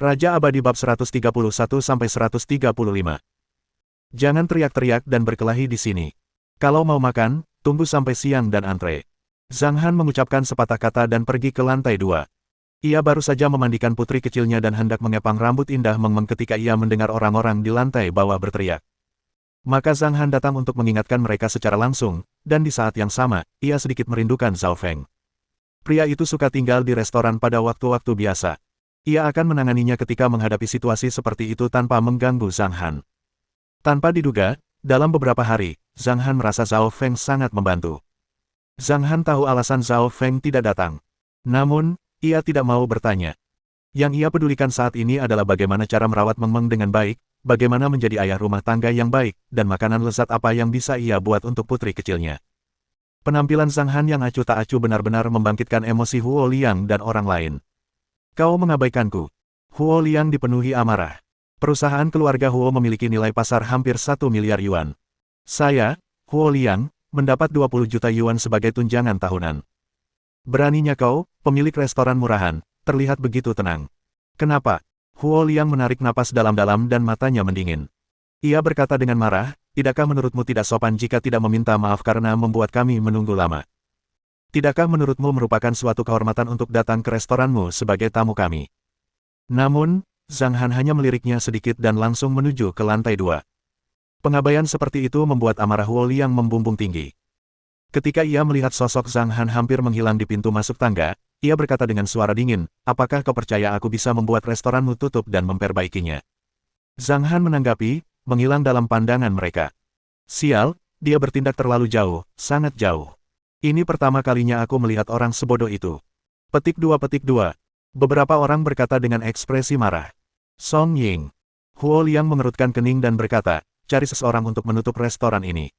Raja Abadi bab 131-135. Jangan teriak-teriak dan berkelahi di sini. Kalau mau makan, tunggu sampai siang dan antre. Zhang Han mengucapkan sepatah kata dan pergi ke lantai 2. Ia baru saja memandikan putri kecilnya dan hendak mengepang rambut indah Meng Meng ketika ia mendengar orang-orang di lantai bawah berteriak. Maka Zhang Han datang untuk mengingatkan mereka secara langsung, dan di saat yang sama, ia sedikit merindukan Zhao Feng. Pria itu suka tinggal di restoran pada waktu-waktu biasa. Ia akan menanganinya ketika menghadapi situasi seperti itu tanpa mengganggu Zhang Han. Tanpa diduga, dalam beberapa hari, Zhang Han merasa Zhao Feng sangat membantu. Zhang Han tahu alasan Zhao Feng tidak datang. Namun, ia tidak mau bertanya. Yang ia pedulikan saat ini adalah bagaimana cara merawat Meng Meng dengan baik, bagaimana menjadi ayah rumah tangga yang baik, dan makanan lezat apa yang bisa ia buat untuk putri kecilnya. Penampilan Zhang Han yang acuh tak acuh benar-benar membangkitkan emosi Huo Liang dan orang lain. Kau mengabaikanku. Huo Liang dipenuhi amarah. Perusahaan keluarga Huo memiliki nilai pasar hampir 1 miliar yuan. Saya, Huo Liang, mendapat 20 juta yuan sebagai tunjangan tahunan. Beraninya kau, pemilik restoran murahan, terlihat begitu tenang. Kenapa? Huo Liang menarik napas dalam-dalam dan matanya mendingin. Ia berkata dengan marah, tidakkah menurutmu tidak sopan jika tidak meminta maaf karena membuat kami menunggu lama? Tidakkah menurutmu merupakan suatu kehormatan untuk datang ke restoranmu sebagai tamu kami? Namun, Zhang Han hanya meliriknya sedikit dan langsung menuju ke lantai 2. Pengabaian seperti itu membuat amarah Huo Liang membumbung tinggi. Ketika ia melihat sosok Zhang Han hampir menghilang di pintu masuk tangga, ia berkata dengan suara dingin, apakah kau percaya aku bisa membuat restoranmu tutup dan memperbaikinya? Zhang Han menanggapi, menghilang dalam pandangan mereka. Sial, dia bertindak terlalu jauh, sangat jauh. Ini pertama kalinya aku melihat orang sebodoh itu. Petik 2. Beberapa orang berkata dengan ekspresi marah. Song Ying. Huo Liang mengerutkan kening dan berkata, cari seseorang untuk menutup restoran ini.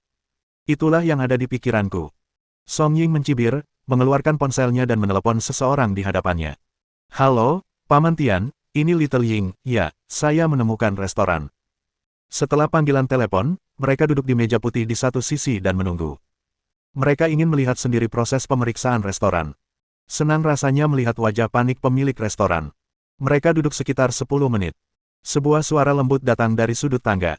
Itulah yang ada di pikiranku. Song Ying mencibir, mengeluarkan ponselnya dan menelepon seseorang di hadapannya. Halo, Paman Tian, ini Little Ying, ya, saya menemukan restoran. Setelah panggilan telepon, mereka duduk di meja putih di satu sisi dan menunggu. Mereka ingin melihat sendiri proses pemeriksaan restoran. Senang rasanya melihat wajah panik pemilik restoran. Mereka duduk sekitar 10 menit. Sebuah suara lembut datang dari sudut tangga.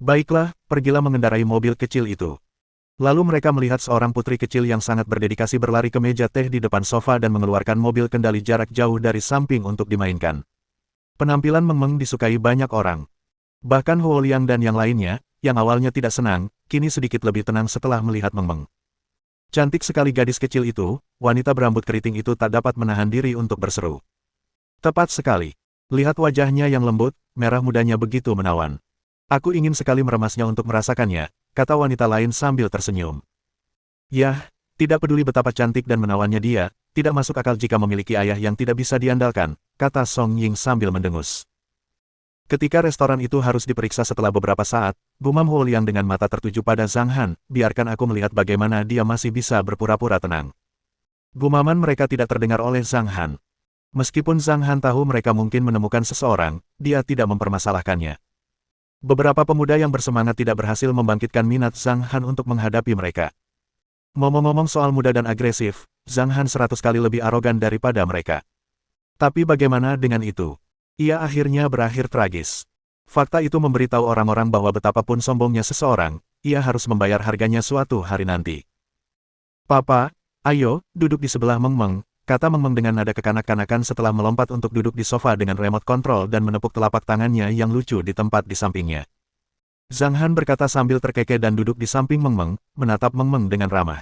Baiklah, pergilah mengendarai mobil kecil itu. Lalu mereka melihat seorang putri kecil yang sangat berdedikasi berlari ke meja teh di depan sofa dan mengeluarkan mobil kendali jarak jauh dari samping untuk dimainkan. Penampilan Meng Meng disukai banyak orang. Bahkan Huo Liang dan yang lainnya, yang awalnya tidak senang, kini sedikit lebih tenang setelah melihat Meng Meng. Cantik sekali gadis kecil itu, wanita berambut keriting itu tak dapat menahan diri untuk berseru. Tepat sekali. Lihat wajahnya yang lembut, merah mudanya begitu menawan. Aku ingin sekali meremasnya untuk merasakannya, kata wanita lain sambil tersenyum. Yah, tidak peduli betapa cantik dan menawannya dia, tidak masuk akal jika memiliki ayah yang tidak bisa diandalkan, kata Song Ying sambil mendengus. Ketika restoran itu harus diperiksa setelah beberapa saat, gumam Huo Liang dengan mata tertuju pada Zhang Han, biarkan aku melihat bagaimana dia masih bisa berpura-pura tenang. Gumaman mereka tidak terdengar oleh Zhang Han. Meskipun Zhang Han tahu mereka mungkin menemukan seseorang, dia tidak mempermasalahkannya. Beberapa pemuda yang bersemangat tidak berhasil membangkitkan minat Zhang Han untuk menghadapi mereka. Ngomong-ngomong soal muda dan agresif, Zhang Han 100 kali lebih arogan daripada mereka. Tapi bagaimana dengan itu? Ia akhirnya berakhir tragis. Fakta itu memberitahu orang-orang bahwa betapapun sombongnya seseorang, ia harus membayar harganya suatu hari nanti. Papa, ayo, duduk di sebelah Meng Meng, kata Meng Meng dengan nada kekanak-kanakan setelah melompat untuk duduk di sofa dengan remote control dan menepuk telapak tangannya yang lucu di tempat di sampingnya. Zhang Han berkata sambil terkekeh dan duduk di samping Meng Meng, menatap Meng Meng dengan ramah.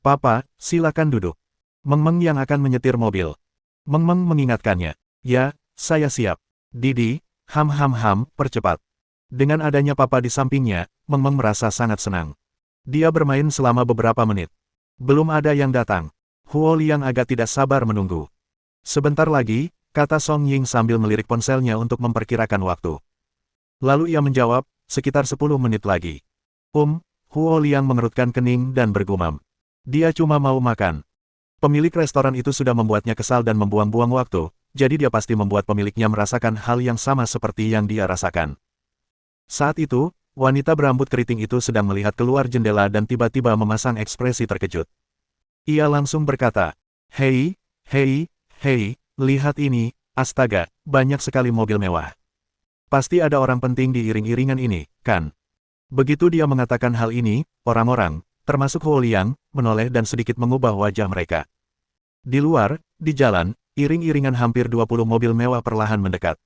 Papa, silakan duduk. Meng Meng yang akan menyetir mobil. Meng Meng mengingatkannya. Ya, saya siap. Didi, percepat. Dengan adanya papa di sampingnya, Meng Meng merasa sangat senang. Dia bermain selama beberapa menit. Belum ada yang datang. Huo Liang agak tidak sabar menunggu. Sebentar lagi, kata Song Ying sambil melirik ponselnya untuk memperkirakan waktu. Lalu ia menjawab, sekitar 10 menit lagi. Huo Liang mengerutkan kening dan bergumam. Dia cuma mau makan. Pemilik restoran itu sudah membuatnya kesal dan membuang-buang waktu. Jadi dia pasti membuat pemiliknya merasakan hal yang sama seperti yang dia rasakan. Saat itu, wanita berambut keriting itu sedang melihat keluar jendela dan tiba-tiba memasang ekspresi terkejut. Ia langsung berkata, Hei, lihat ini, Astaga, banyak sekali mobil mewah. Pasti ada orang penting di iring-iringan ini, kan? Begitu dia mengatakan hal ini, orang-orang, termasuk Huo Liang, menoleh dan sedikit mengubah wajah mereka. Di luar, di jalan, iring-iringan hampir 20 mobil mewah perlahan mendekat.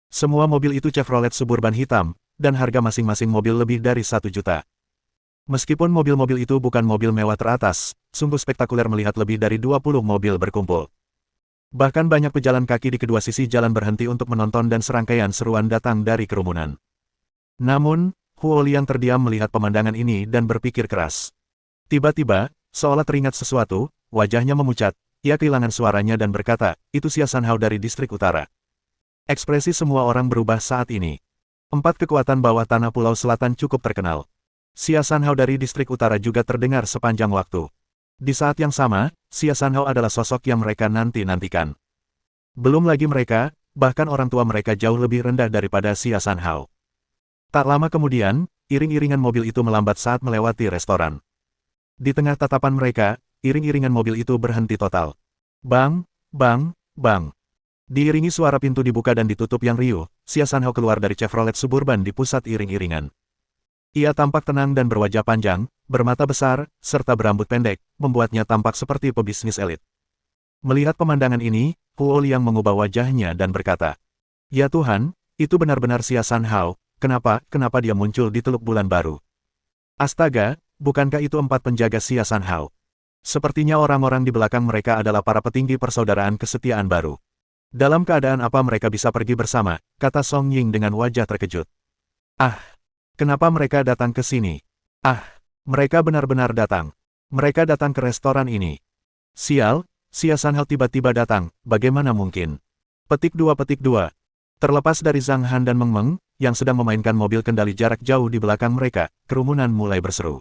Semua mobil itu Chevrolet Suburban hitam, dan harga masing-masing mobil lebih dari 1 juta. Meskipun mobil-mobil itu bukan mobil mewah teratas, sungguh spektakuler melihat lebih dari 20 mobil berkumpul. Bahkan banyak pejalan kaki di kedua sisi jalan berhenti untuk menonton dan serangkaian seruan datang dari kerumunan. Namun, Huo Liang terdiam melihat pemandangan ini dan berpikir keras. Tiba-tiba, seolah teringat sesuatu, wajahnya memucat, ia kehilangan suaranya dan berkata, itu Xia Sanhao dari distrik utara. Ekspresi semua orang berubah saat ini. 4 kekuatan bawah tanah Pulau Selatan cukup terkenal. Xia Sanhao dari distrik utara juga terdengar sepanjang waktu. Di saat yang sama, Xia Sanhao adalah sosok yang mereka nanti-nantikan. Belum lagi mereka, bahkan orang tua mereka jauh lebih rendah daripada Xia Sanhao. Tak lama kemudian, iring-iringan mobil itu melambat saat melewati restoran. Di tengah tatapan mereka, iring-iringan mobil itu berhenti total. Bang, bang, bang. Diiringi suara pintu dibuka dan ditutup yang riuh, Xia Sanhao keluar dari Chevrolet Suburban di pusat iring-iringan. Ia tampak tenang dan berwajah panjang, bermata besar, serta berambut pendek, membuatnya tampak seperti pebisnis elit. Melihat pemandangan ini, Huo Liang mengubah wajahnya dan berkata, "Ya Tuhan, itu benar-benar Xia Sanhao, kenapa dia muncul di Teluk Bulan Baru? Astaga, bukankah itu 4 penjaga Xia Sanhao? Sepertinya orang-orang di belakang mereka adalah para petinggi persaudaraan kesetiaan baru. Dalam keadaan apa mereka bisa pergi bersama?" kata Song Ying dengan wajah terkejut. "Ah, kenapa mereka datang ke sini? Ah, mereka benar-benar datang. Mereka datang ke restoran ini. Sial, Xia Sanhao tiba-tiba datang, bagaimana mungkin?" Petik 2. Terlepas dari Zhang Han dan Meng Meng, yang sedang memainkan mobil kendali jarak jauh di belakang mereka, kerumunan mulai berseru.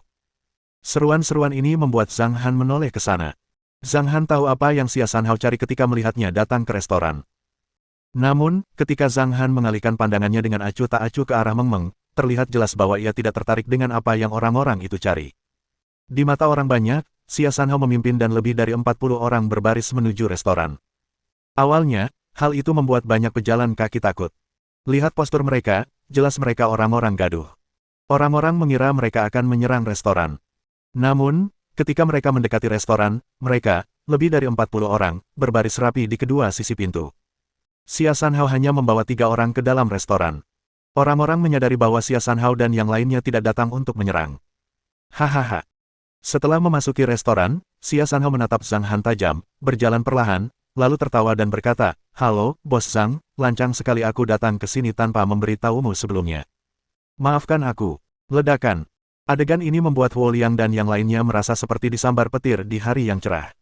Seruan-seruan ini membuat Zhang Han menoleh ke sana. Zhang Han tahu apa yang Xia Sanhao cari ketika melihatnya datang ke restoran. Namun, ketika Zhang Han mengalihkan pandangannya dengan acuh tak acuh ke arah Meng Meng, terlihat jelas bahwa ia tidak tertarik dengan apa yang orang-orang itu cari. Di mata orang banyak, Xia Sanhao memimpin dan lebih dari 40 orang berbaris menuju restoran. Awalnya, hal itu membuat banyak pejalan kaki takut. Lihat postur mereka, jelas mereka orang-orang gaduh. Orang-orang mengira mereka akan menyerang restoran. Namun, ketika mereka mendekati restoran, mereka, lebih dari 40 orang, berbaris rapi di kedua sisi pintu. Xia Sanhao hanya membawa 3 orang ke dalam restoran. Orang-orang menyadari bahwa Xia Sanhao dan yang lainnya tidak datang untuk menyerang. Hahaha. Setelah memasuki restoran, Xia Sanhao menatap Zhang Han tajam, berjalan perlahan, lalu tertawa dan berkata, "Halo, Bos Zhang, lancang sekali aku datang ke sini tanpa memberitahumu sebelumnya. Maafkan aku." Ledakan. Adegan ini membuat Huo Liang dan yang lainnya merasa seperti disambar petir di hari yang cerah.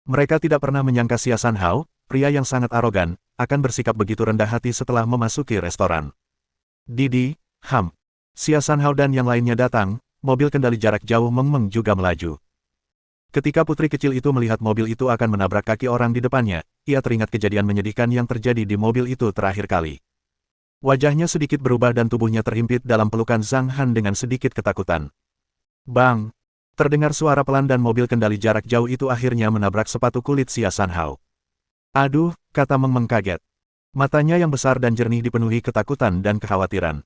Mereka tidak pernah menyangka Xia Sanhao, pria yang sangat arogan, akan bersikap begitu rendah hati setelah memasuki restoran. Didi, Ham. Xia Sanhao dan yang lainnya datang, mobil kendali jarak jauh Meng Meng juga melaju. Ketika putri kecil itu melihat mobil itu akan menabrak kaki orang di depannya, ia teringat kejadian menyedihkan yang terjadi di mobil itu terakhir kali. Wajahnya sedikit berubah dan tubuhnya terhimpit dalam pelukan Zhang Han dengan sedikit ketakutan. Bang! Terdengar suara pelan dan mobil kendali jarak jauh itu akhirnya menabrak sepatu kulit Xia Sanhao. "Aduh," kata Meng Meng kaget. Matanya yang besar dan jernih dipenuhi ketakutan dan kekhawatiran.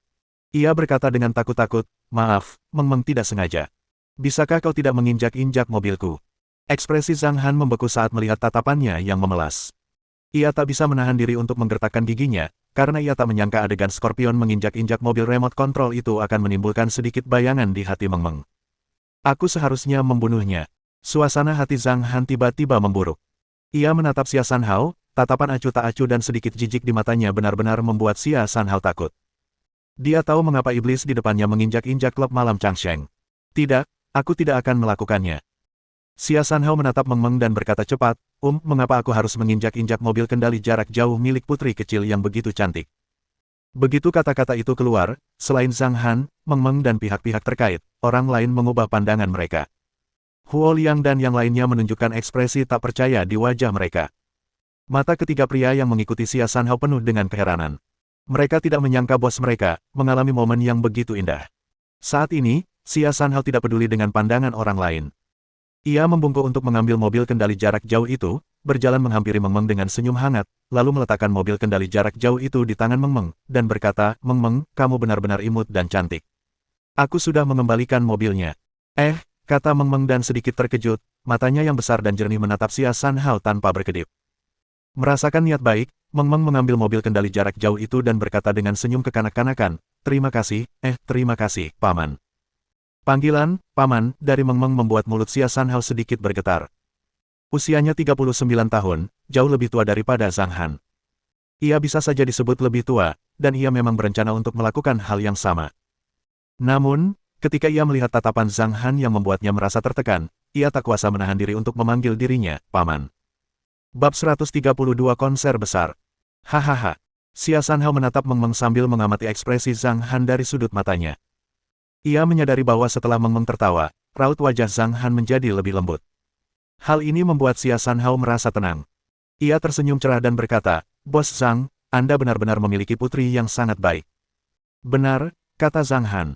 Ia berkata dengan takut-takut, "Maaf, Meng Meng tidak sengaja. Bisakah kau tidak menginjak-injak mobilku?" Ekspresi Zhang Han membeku saat melihat tatapannya yang memelas. Ia tak bisa menahan diri untuk menggertakkan giginya, karena ia tak menyangka adegan Scorpion menginjak-injak mobil remote control itu akan menimbulkan sedikit bayangan di hati Meng Meng. "Aku seharusnya membunuhnya." Suasana hati Zhang Han tiba-tiba memburuk. Ia menatap Xia Sanhao, tatapan acuh tak acuh dan sedikit jijik di matanya benar-benar membuat Xia Sanhao takut. Dia tahu mengapa iblis di depannya menginjak-injak klub malam Changsheng. "Tidak, aku tidak akan melakukannya." Xia Sanhao menatap Meng Meng dan berkata cepat, mengapa aku harus menginjak-injak mobil kendali jarak jauh milik putri kecil yang begitu cantik?" Begitu kata-kata itu keluar, selain Zhang Han, Meng Meng dan pihak-pihak terkait, orang lain mengubah pandangan mereka. Huo Liang dan yang lainnya menunjukkan ekspresi tak percaya di wajah mereka. Mata ketiga pria yang mengikuti Xia Sanhao penuh dengan keheranan. Mereka tidak menyangka bos mereka mengalami momen yang begitu indah. Saat ini, Xia Sanhao tidak peduli dengan pandangan orang lain. Ia membungkuk untuk mengambil mobil kendali jarak jauh itu, berjalan menghampiri Meng Meng dengan senyum hangat, lalu meletakkan mobil kendali jarak jauh itu di tangan Meng Meng, dan berkata, Meng Meng, kamu benar-benar imut dan cantik. Aku sudah mengembalikan mobilnya. Kata Meng Meng dan sedikit terkejut, matanya yang besar dan jernih menatap Xia Sanhao tanpa berkedip. Merasakan niat baik, Meng Meng mengambil mobil kendali jarak jauh itu dan berkata dengan senyum kekanak-kanakan, terima kasih, Paman. Panggilan, Paman, dari Meng Meng membuat mulut Xia Sanhao sedikit bergetar. Usianya 39 tahun, jauh lebih tua daripada Zhang Han. Ia bisa saja disebut lebih tua, dan ia memang berencana untuk melakukan hal yang sama. Namun, ketika ia melihat tatapan Zhang Han yang membuatnya merasa tertekan, ia tak kuasa menahan diri untuk memanggil dirinya, Paman. Bab 132 Konser Besar. Hahaha. Xia Sanhao menatap Meng Meng sambil mengamati ekspresi Zhang Han dari sudut matanya. Ia menyadari bahwa setelah Meng Meng tertawa, raut wajah Zhang Han menjadi lebih lembut. Hal ini membuat Xia Sanhao merasa tenang. Ia tersenyum cerah dan berkata, Bos Zhang, Anda benar-benar memiliki putri yang sangat baik. Benar, kata Zhang Han.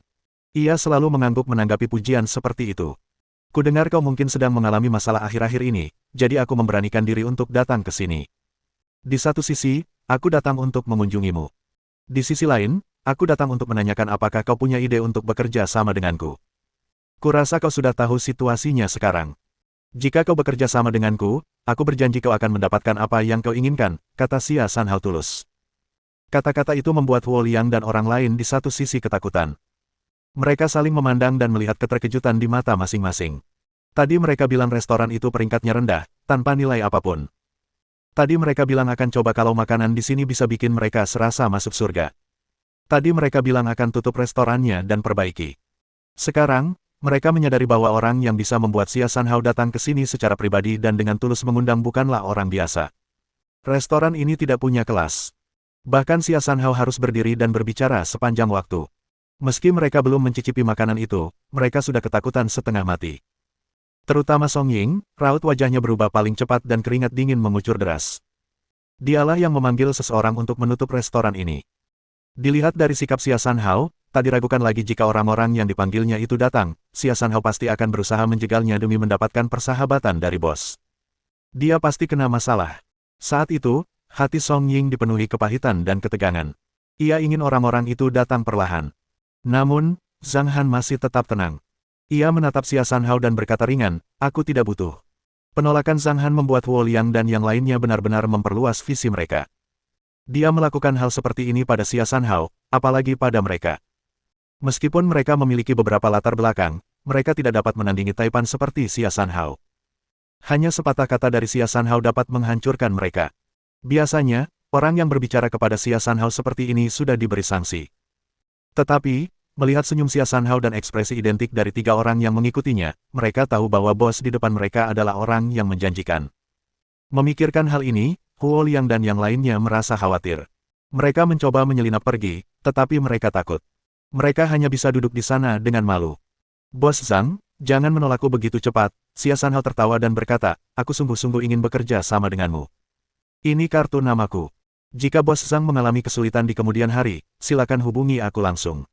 Ia selalu mengangguk menanggapi pujian seperti itu. Kudengar kau mungkin sedang mengalami masalah akhir-akhir ini, jadi aku memberanikan diri untuk datang ke sini. Di satu sisi, aku datang untuk mengunjungimu. Di sisi lain, aku datang untuk menanyakan apakah kau punya ide untuk bekerja sama denganku. Kurasa kau sudah tahu situasinya sekarang. Jika kau bekerja sama denganku, aku berjanji kau akan mendapatkan apa yang kau inginkan, kata Xia Sanhao tulus. Kata-kata itu membuat Huo Liang dan orang lain di satu sisi ketakutan. Mereka saling memandang dan melihat keterkejutan di mata masing-masing. Tadi mereka bilang restoran itu peringkatnya rendah, tanpa nilai apapun. Tadi mereka bilang akan coba kalau makanan di sini bisa bikin mereka serasa masuk surga. Tadi mereka bilang akan tutup restorannya dan perbaiki. Sekarang, mereka menyadari bahwa orang yang bisa membuat Xia Sanhao datang ke sini secara pribadi dan dengan tulus mengundang bukanlah orang biasa. Restoran ini tidak punya kelas. Bahkan Xia Sanhao harus berdiri dan berbicara sepanjang waktu. Meski mereka belum mencicipi makanan itu, mereka sudah ketakutan setengah mati. Terutama Song Ying, raut wajahnya berubah paling cepat dan keringat dingin mengucur deras. Dialah yang memanggil seseorang untuk menutup restoran ini. Dilihat dari sikap Xia Sanhao, tak diragukan lagi jika orang-orang yang dipanggilnya itu datang, Xia Sanhao pasti akan berusaha menjegalnya demi mendapatkan persahabatan dari bos. Dia pasti kena masalah. Saat itu, hati Song Ying dipenuhi kepahitan dan ketegangan. Ia ingin orang-orang itu datang perlahan. Namun, Zhang Han masih tetap tenang. Ia menatap Xia Sanhao dan berkata ringan, aku tidak butuh. Penolakan Zhang Han membuat Huo Liang dan yang lainnya benar-benar memperluas visi mereka. Dia melakukan hal seperti ini pada Xia Sanhao, apalagi pada mereka. Meskipun mereka memiliki beberapa latar belakang, mereka tidak dapat menandingi Taipan seperti Xia Sanhao. Hanya sepatah kata dari Xia Sanhao dapat menghancurkan mereka. Biasanya, orang yang berbicara kepada Xia Sanhao seperti ini sudah diberi sanksi. Tetapi, melihat senyum Xia Sanhao dan ekspresi identik dari tiga orang yang mengikutinya, mereka tahu bahwa bos di depan mereka adalah orang yang menjanjikan. Memikirkan hal ini, Huo Liang dan yang lainnya merasa khawatir. Mereka mencoba menyelinap pergi, tetapi mereka takut. Mereka hanya bisa duduk di sana dengan malu. Bos Zhang, jangan menolakku begitu cepat, Xia Sanhao tertawa dan berkata, aku sungguh-sungguh ingin bekerja sama denganmu. Ini kartu namaku. Jika Bos Zhang mengalami kesulitan di kemudian hari, silakan hubungi aku langsung.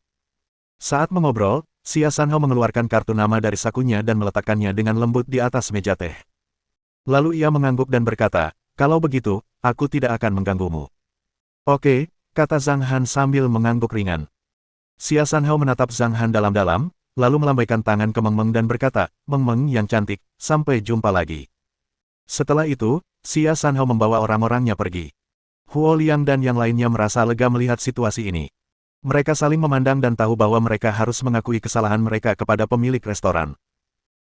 Saat mengobrol, Xia Sanhao mengeluarkan kartu nama dari sakunya dan meletakkannya dengan lembut di atas meja teh. Lalu ia mengangguk dan berkata, kalau begitu, aku tidak akan mengganggumu. Oke, kata Zhang Han sambil mengangguk ringan. Xia Sanhao menatap Zhang Han dalam-dalam, lalu melambaikan tangan ke Meng Meng dan berkata, Meng Meng yang cantik, sampai jumpa lagi. Setelah itu, Xia Sanhao membawa orang-orangnya pergi. Huo Liang dan yang lainnya merasa lega melihat situasi ini. Mereka saling memandang dan tahu bahwa mereka harus mengakui kesalahan mereka kepada pemilik restoran.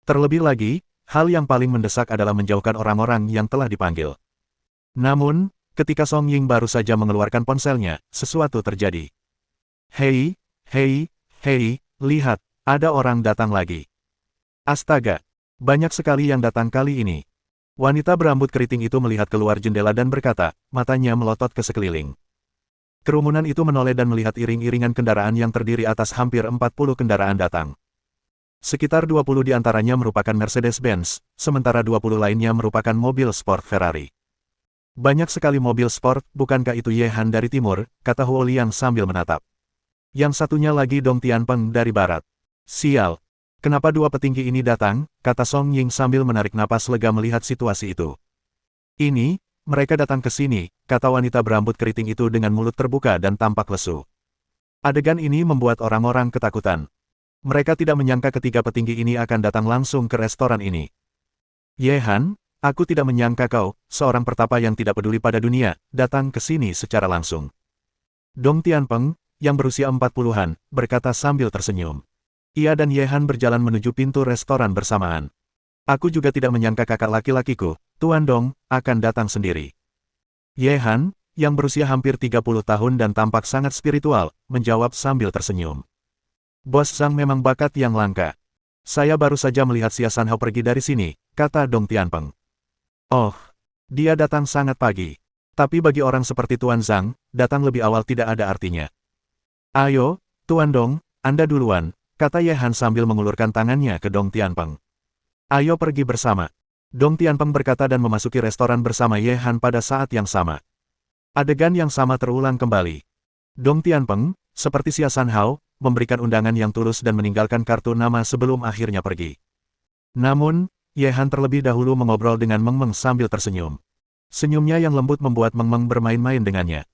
Terlebih lagi, hal yang paling mendesak adalah menjauhkan orang-orang yang telah dipanggil. Namun, ketika Song Ying baru saja mengeluarkan ponselnya, sesuatu terjadi. Hei, lihat, ada orang datang lagi. Astaga, banyak sekali yang datang kali ini. Wanita berambut keriting itu melihat keluar jendela dan berkata, matanya melotot ke sekeliling. Kerumunan itu menoleh dan melihat iring-iringan kendaraan yang terdiri atas hampir 40 kendaraan datang. Sekitar 20 di antaranya merupakan Mercedes-Benz, sementara 20 lainnya merupakan mobil sport Ferrari. Banyak sekali mobil sport, bukankah itu Ye Han dari timur, kata Huo Liang sambil menatap. Yang satunya lagi Dong Tianpeng dari barat. Sial. Kenapa dua petinggi ini datang, kata Song Ying sambil menarik napas lega melihat situasi itu. Ini, mereka datang ke sini, kata wanita berambut keriting itu dengan mulut terbuka dan tampak lesu. Adegan ini membuat orang-orang ketakutan. Mereka tidak menyangka ketiga petinggi ini akan datang langsung ke restoran ini. Ye Han, aku tidak menyangka kau, seorang pertapa yang tidak peduli pada dunia, datang ke sini secara langsung. Dong Tianpeng, yang berusia 40-an, berkata sambil tersenyum. Ia dan Ye Han berjalan menuju pintu restoran bersamaan. Aku juga tidak menyangka kakak laki-lakiku, Tuan Dong, akan datang sendiri. Ye Han, yang berusia hampir 30 tahun dan tampak sangat spiritual, menjawab sambil tersenyum. Bos Zhang memang bakat yang langka. Saya baru saja melihat Xia Sanhao pergi dari sini, kata Dong Tianpeng. Oh, dia datang sangat pagi. Tapi bagi orang seperti Tuan Zhang, datang lebih awal tidak ada artinya. Ayo, Tuan Dong, Anda duluan, kata Ye Han sambil mengulurkan tangannya ke Dong Tianpeng. Ayo pergi bersama. Dong Tianpeng berkata dan memasuki restoran bersama Ye Han pada saat yang sama. Adegan yang sama terulang kembali. Dong Tianpeng, seperti Xia Sanhao, memberikan undangan yang tulus dan meninggalkan kartu nama sebelum akhirnya pergi. Namun, Ye Han terlebih dahulu mengobrol dengan Meng Meng sambil tersenyum. Senyumnya yang lembut membuat Meng Meng bermain-main dengannya.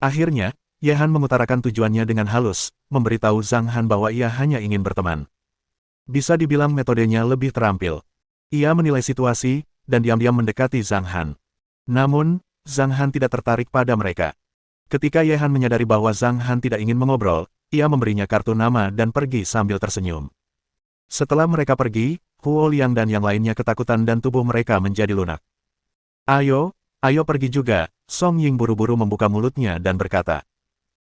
Akhirnya, Ye Han mengutarakan tujuannya dengan halus, memberitahu Zhang Han bahwa ia hanya ingin berteman. Bisa dibilang metodenya lebih terampil. Ia menilai situasi, dan diam-diam mendekati Zhang Han. Namun, Zhang Han tidak tertarik pada mereka. Ketika Ye Han menyadari bahwa Zhang Han tidak ingin mengobrol, ia memberinya kartu nama dan pergi sambil tersenyum. Setelah mereka pergi, Huo Liang dan yang lainnya ketakutan dan tubuh mereka menjadi lunak. Ayo, ayo pergi juga, Song Ying buru-buru membuka mulutnya dan berkata.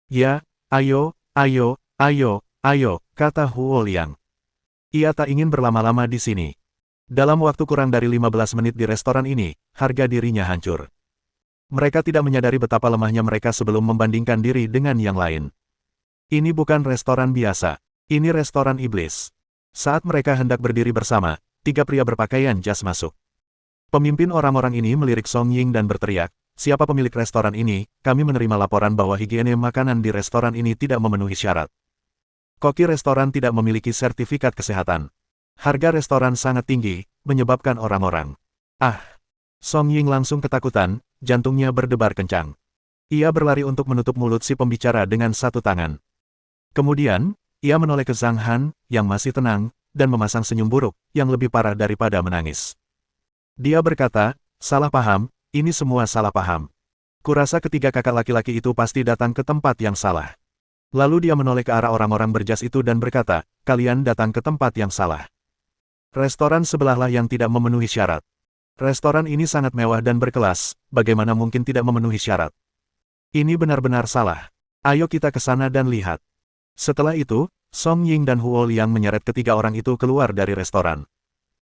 Ya, ayo, ayo, ayo, ayo, kata Huo Liang. Ia tak ingin berlama-lama di sini. Dalam waktu kurang dari 15 menit di restoran ini, harga dirinya hancur. Mereka tidak menyadari betapa lemahnya mereka sebelum membandingkan diri dengan yang lain. Ini bukan restoran biasa. Ini restoran iblis. Saat mereka hendak berdiri bersama, tiga pria berpakaian jas masuk. Pemimpin orang-orang ini melirik Song Ying dan berteriak, siapa pemilik restoran ini? Kami menerima laporan bahwa higiene makanan di restoran ini tidak memenuhi syarat. Koki restoran tidak memiliki sertifikat kesehatan. Harga restoran sangat tinggi, menyebabkan orang-orang. Ah! Song Ying langsung ketakutan, jantungnya berdebar kencang. Ia berlari untuk menutup mulut si pembicara dengan satu tangan. Kemudian, ia menoleh ke Zhang Han, yang masih tenang, dan memasang senyum buruk, yang lebih parah daripada menangis. Dia berkata, salah paham, ini semua salah paham. Kurasa ketiga kakak laki-laki itu pasti datang ke tempat yang salah. Lalu dia menoleh ke arah orang-orang berjas itu dan berkata, kalian datang ke tempat yang salah. Restoran sebelahlah yang tidak memenuhi syarat. Restoran ini sangat mewah dan berkelas, bagaimana mungkin tidak memenuhi syarat? Ini benar-benar salah. Ayo kita ke sana dan lihat. Setelah itu, Song Ying dan Huo Liang menyeret ketiga orang itu keluar dari restoran.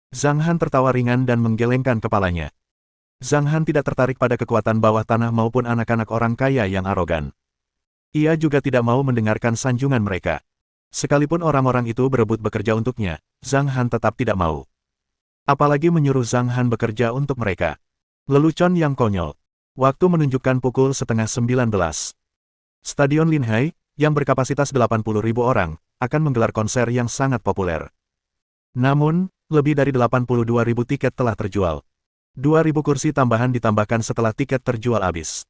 Zhang Han tertawa ringan dan menggelengkan kepalanya. Zhang Han tidak tertarik pada kekuatan bawah tanah maupun anak-anak orang kaya yang arogan. Ia juga tidak mau mendengarkan sanjungan mereka. Sekalipun orang-orang itu berebut bekerja untuknya, Zhang Han tetap tidak mau. Apalagi menyuruh Zhang Han bekerja untuk mereka. Lelucon yang konyol. Waktu menunjukkan pukul 18:30. Stadion Linhai, yang berkapasitas 80.000 orang, akan menggelar konser yang sangat populer. Namun, lebih dari 82.000 tiket telah terjual. 2.000 kursi tambahan ditambahkan setelah tiket terjual habis.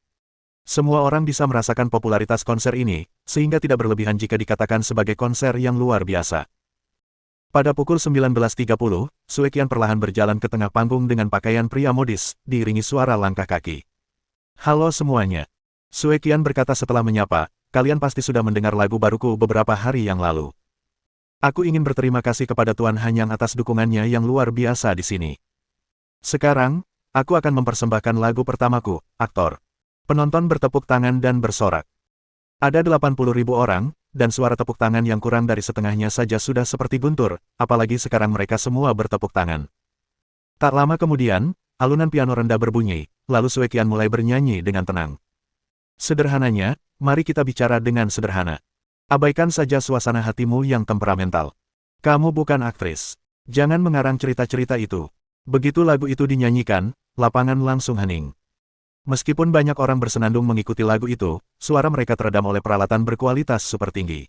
Semua orang bisa merasakan popularitas konser ini, sehingga tidak berlebihan jika dikatakan sebagai konser yang luar biasa. Pada pukul 19.30, Sue Qian perlahan berjalan ke tengah panggung dengan pakaian pria modis, diiringi suara langkah kaki. Halo semuanya. Sue Qian berkata setelah menyapa, kalian pasti sudah mendengar lagu baruku beberapa hari yang lalu. Aku ingin berterima kasih kepada Tuan Hanyang atas dukungannya yang luar biasa di sini. Sekarang, aku akan mempersembahkan lagu pertamaku, Aktor. Penonton bertepuk tangan dan bersorak. Ada 80.000 orang, dan suara tepuk tangan yang kurang dari setengahnya saja sudah seperti guntur, apalagi sekarang mereka semua bertepuk tangan. Tak lama kemudian, alunan piano rendah berbunyi, lalu Sue Qian mulai bernyanyi dengan tenang. Sederhananya, mari kita bicara dengan sederhana. Abaikan saja suasana hatimu yang temperamental. Kamu bukan aktris. Jangan mengarang cerita-cerita itu. Begitu lagu itu dinyanyikan, lapangan langsung hening. Meskipun banyak orang bersenandung mengikuti lagu itu, suara mereka teredam oleh peralatan berkualitas super tinggi.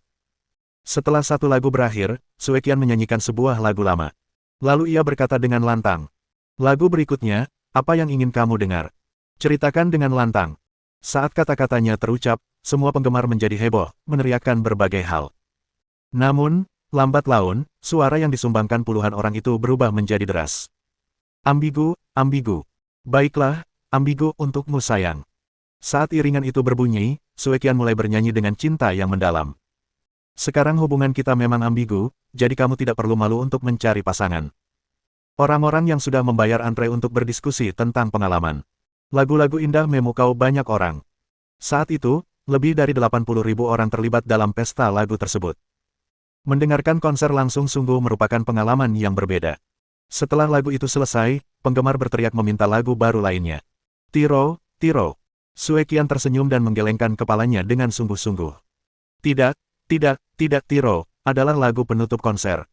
Setelah satu lagu berakhir, Sue Qian menyanyikan sebuah lagu lama. Lalu ia berkata dengan lantang. Lagu berikutnya, Apa yang ingin kamu dengar? Ceritakan dengan lantang. Saat kata-katanya terucap, semua penggemar menjadi heboh, meneriakkan berbagai hal. Namun, lambat laun, suara yang disumbangkan puluhan orang itu berubah menjadi deras. Ambigu, ambigu. Baiklah, ambigu untukmu sayang. Saat iringan itu berbunyi, Suekian mulai bernyanyi dengan cinta yang mendalam. Sekarang hubungan kita memang ambigu, jadi kamu tidak perlu malu untuk mencari pasangan. Orang-orang yang sudah membayar antre untuk berdiskusi tentang pengalaman. Lagu-lagu indah memukau banyak orang. Saat itu, lebih dari 80.000 orang terlibat dalam pesta lagu tersebut. Mendengarkan konser langsung sungguh merupakan pengalaman yang berbeda. Setelah lagu itu selesai, penggemar berteriak meminta lagu baru lainnya. Tiro, Tiro. Suekian tersenyum dan menggelengkan kepalanya dengan sungguh-sungguh. Tidak, tidak Tiro, adalah lagu penutup konser.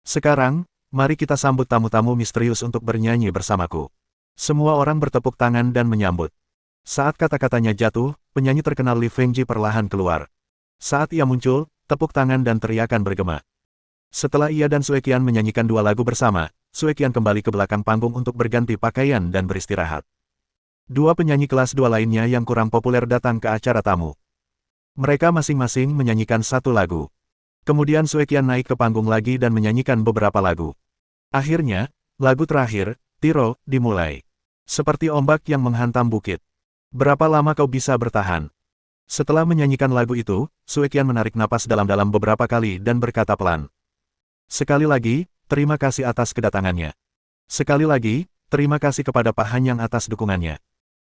Sekarang, mari kita sambut tamu-tamu misterius untuk bernyanyi bersamaku. Semua orang bertepuk tangan dan menyambut. Saat kata-katanya jatuh, penyanyi terkenal Li Fengji perlahan keluar. Saat ia muncul, tepuk tangan dan teriakan bergema. Setelah ia dan Suekian menyanyikan dua lagu bersama, Suekian kembali ke belakang panggung untuk berganti pakaian dan beristirahat. Dua penyanyi kelas 2 lainnya yang kurang populer datang ke acara tamu. Mereka masing-masing menyanyikan satu lagu. Kemudian Suekian naik ke panggung lagi dan menyanyikan beberapa lagu. Akhirnya, lagu terakhir, Tiro, dimulai. Seperti ombak yang menghantam bukit. Berapa lama kau bisa bertahan? Setelah menyanyikan lagu itu, Suekian menarik napas dalam-dalam beberapa kali dan berkata pelan. Sekali lagi, terima kasih atas kedatangannya. Sekali lagi, terima kasih kepada Pak Hanyang atas dukungannya.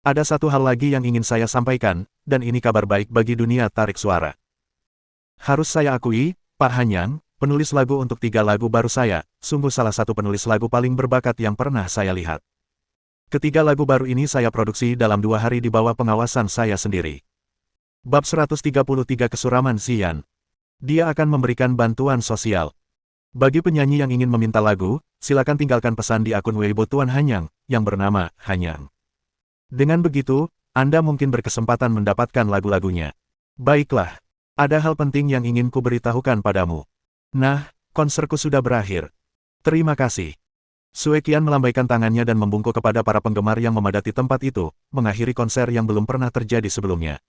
Ada satu hal lagi yang ingin saya sampaikan, dan ini kabar baik bagi dunia tarik suara. Harus saya akui, Pak Hanyang, penulis lagu untuk 3 lagu baru saya, sungguh salah satu penulis lagu paling berbakat yang pernah saya lihat. Ketiga lagu baru ini saya produksi dalam 2 hari di bawah pengawasan saya sendiri. Bab 133 Kesuraman Xian. Dia akan memberikan bantuan sosial. Bagi penyanyi yang ingin meminta lagu, silakan tinggalkan pesan di akun Weibo Tuan Hanyang, yang bernama Hanyang. Dengan begitu, Anda mungkin berkesempatan mendapatkan lagu-lagunya. Baiklah, ada hal penting yang ingin ku beritahukan padamu. Nah, konserku sudah berakhir. Terima kasih. Suekian melambaikan tangannya dan membungkuk kepada para penggemar yang memadati tempat itu, mengakhiri konser yang belum pernah terjadi sebelumnya.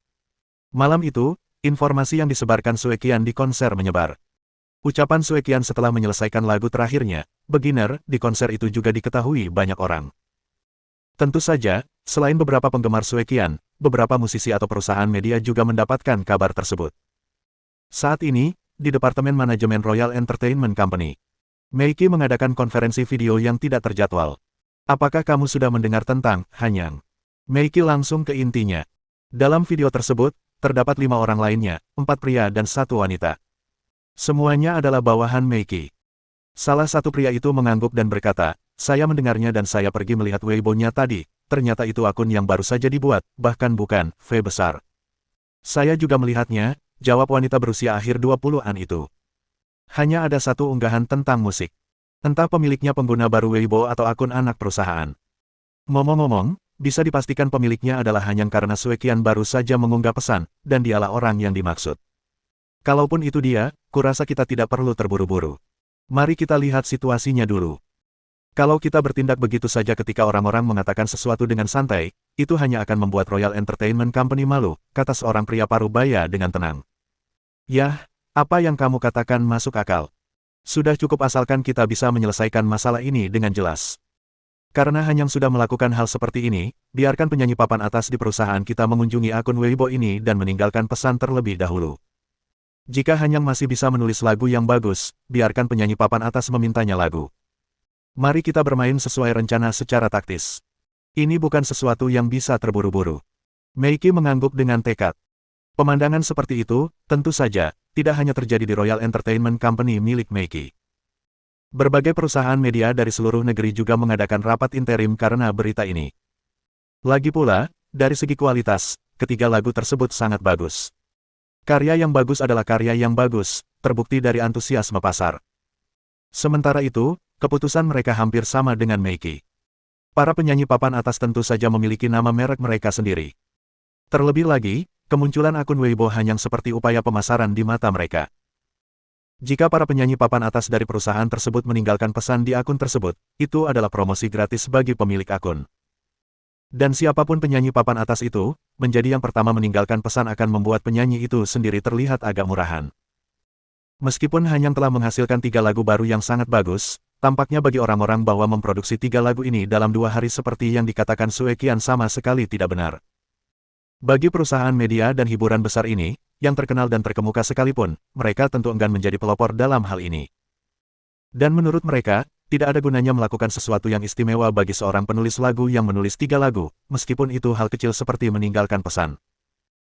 Malam itu, informasi yang disebarkan Suekian di konser menyebar. Ucapan Suekian setelah menyelesaikan lagu terakhirnya, Beginner, di konser itu juga diketahui banyak orang. Tentu saja, selain beberapa penggemar Suekian, beberapa musisi atau perusahaan media juga mendapatkan kabar tersebut. Saat ini, di Departemen Manajemen Royal Entertainment Company, Meiki mengadakan konferensi video yang tidak terjadwal. Apakah kamu sudah mendengar tentang Hanyang? Meiki langsung ke intinya. Dalam video tersebut, terdapat 5 orang lainnya, 4 pria dan 1 wanita. Semuanya adalah bawahan Meiki. Salah satu pria itu mengangguk dan berkata, saya mendengarnya dan saya pergi melihat Weibo-nya tadi, ternyata itu akun yang baru saja dibuat, bahkan bukan V besar. Saya juga melihatnya, jawab wanita berusia akhir 20-an itu. Hanya ada satu unggahan tentang musik. Entah pemiliknya pengguna baru Weibo atau akun anak perusahaan. Ngomong-ngomong, bisa dipastikan pemiliknya adalah Hanyang karena Suekian baru saja mengunggah pesan, dan dialah orang yang dimaksud. Kalaupun itu dia, kurasa kita tidak perlu terburu-buru. Mari kita lihat situasinya dulu. Kalau kita bertindak begitu saja ketika orang-orang mengatakan sesuatu dengan santai, itu hanya akan membuat Royal Entertainment Company malu, kata seorang pria parubaya dengan tenang. Yah, apa yang kamu katakan masuk akal. Sudah cukup asalkan kita bisa menyelesaikan masalah ini dengan jelas. Karena Hanyang sudah melakukan hal seperti ini, biarkan penyanyi papan atas di perusahaan kita mengunjungi akun Weibo ini dan meninggalkan pesan terlebih dahulu. Jika Hanyang masih bisa menulis lagu yang bagus, biarkan penyanyi papan atas memintanya lagu. Mari kita bermain sesuai rencana secara taktis. Ini bukan sesuatu yang bisa terburu-buru. Meiki mengangguk dengan tekad. Pemandangan seperti itu, tentu saja, tidak hanya terjadi di Royal Entertainment Company milik Meiki. Berbagai perusahaan media dari seluruh negeri juga mengadakan rapat interim karena berita ini. Lagi pula, dari segi kualitas, ketiga lagu tersebut sangat bagus. Karya yang bagus adalah karya yang bagus, terbukti dari antusiasme pasar. Sementara itu, keputusan mereka hampir sama dengan Meiki. Para penyanyi papan atas tentu saja memiliki nama merek mereka sendiri. Terlebih lagi, kemunculan akun Weibo Hanyang seperti upaya pemasaran di mata mereka. Jika para penyanyi papan atas dari perusahaan tersebut meninggalkan pesan di akun tersebut, itu adalah promosi gratis bagi pemilik akun. Dan siapapun penyanyi papan atas itu, menjadi yang pertama meninggalkan pesan akan membuat penyanyi itu sendiri terlihat agak murahan. Meskipun Hanyang telah menghasilkan 3 lagu baru yang sangat bagus, tampaknya bagi orang-orang bahwa memproduksi 3 lagu ini dalam 2 hari seperti yang dikatakan Sue Qian sama sekali tidak benar. Bagi perusahaan media dan hiburan besar ini, yang terkenal dan terkemuka sekalipun, mereka tentu enggan menjadi pelopor dalam hal ini. Dan menurut mereka, tidak ada gunanya melakukan sesuatu yang istimewa bagi seorang penulis lagu yang menulis 3 lagu, meskipun itu hal kecil seperti meninggalkan pesan.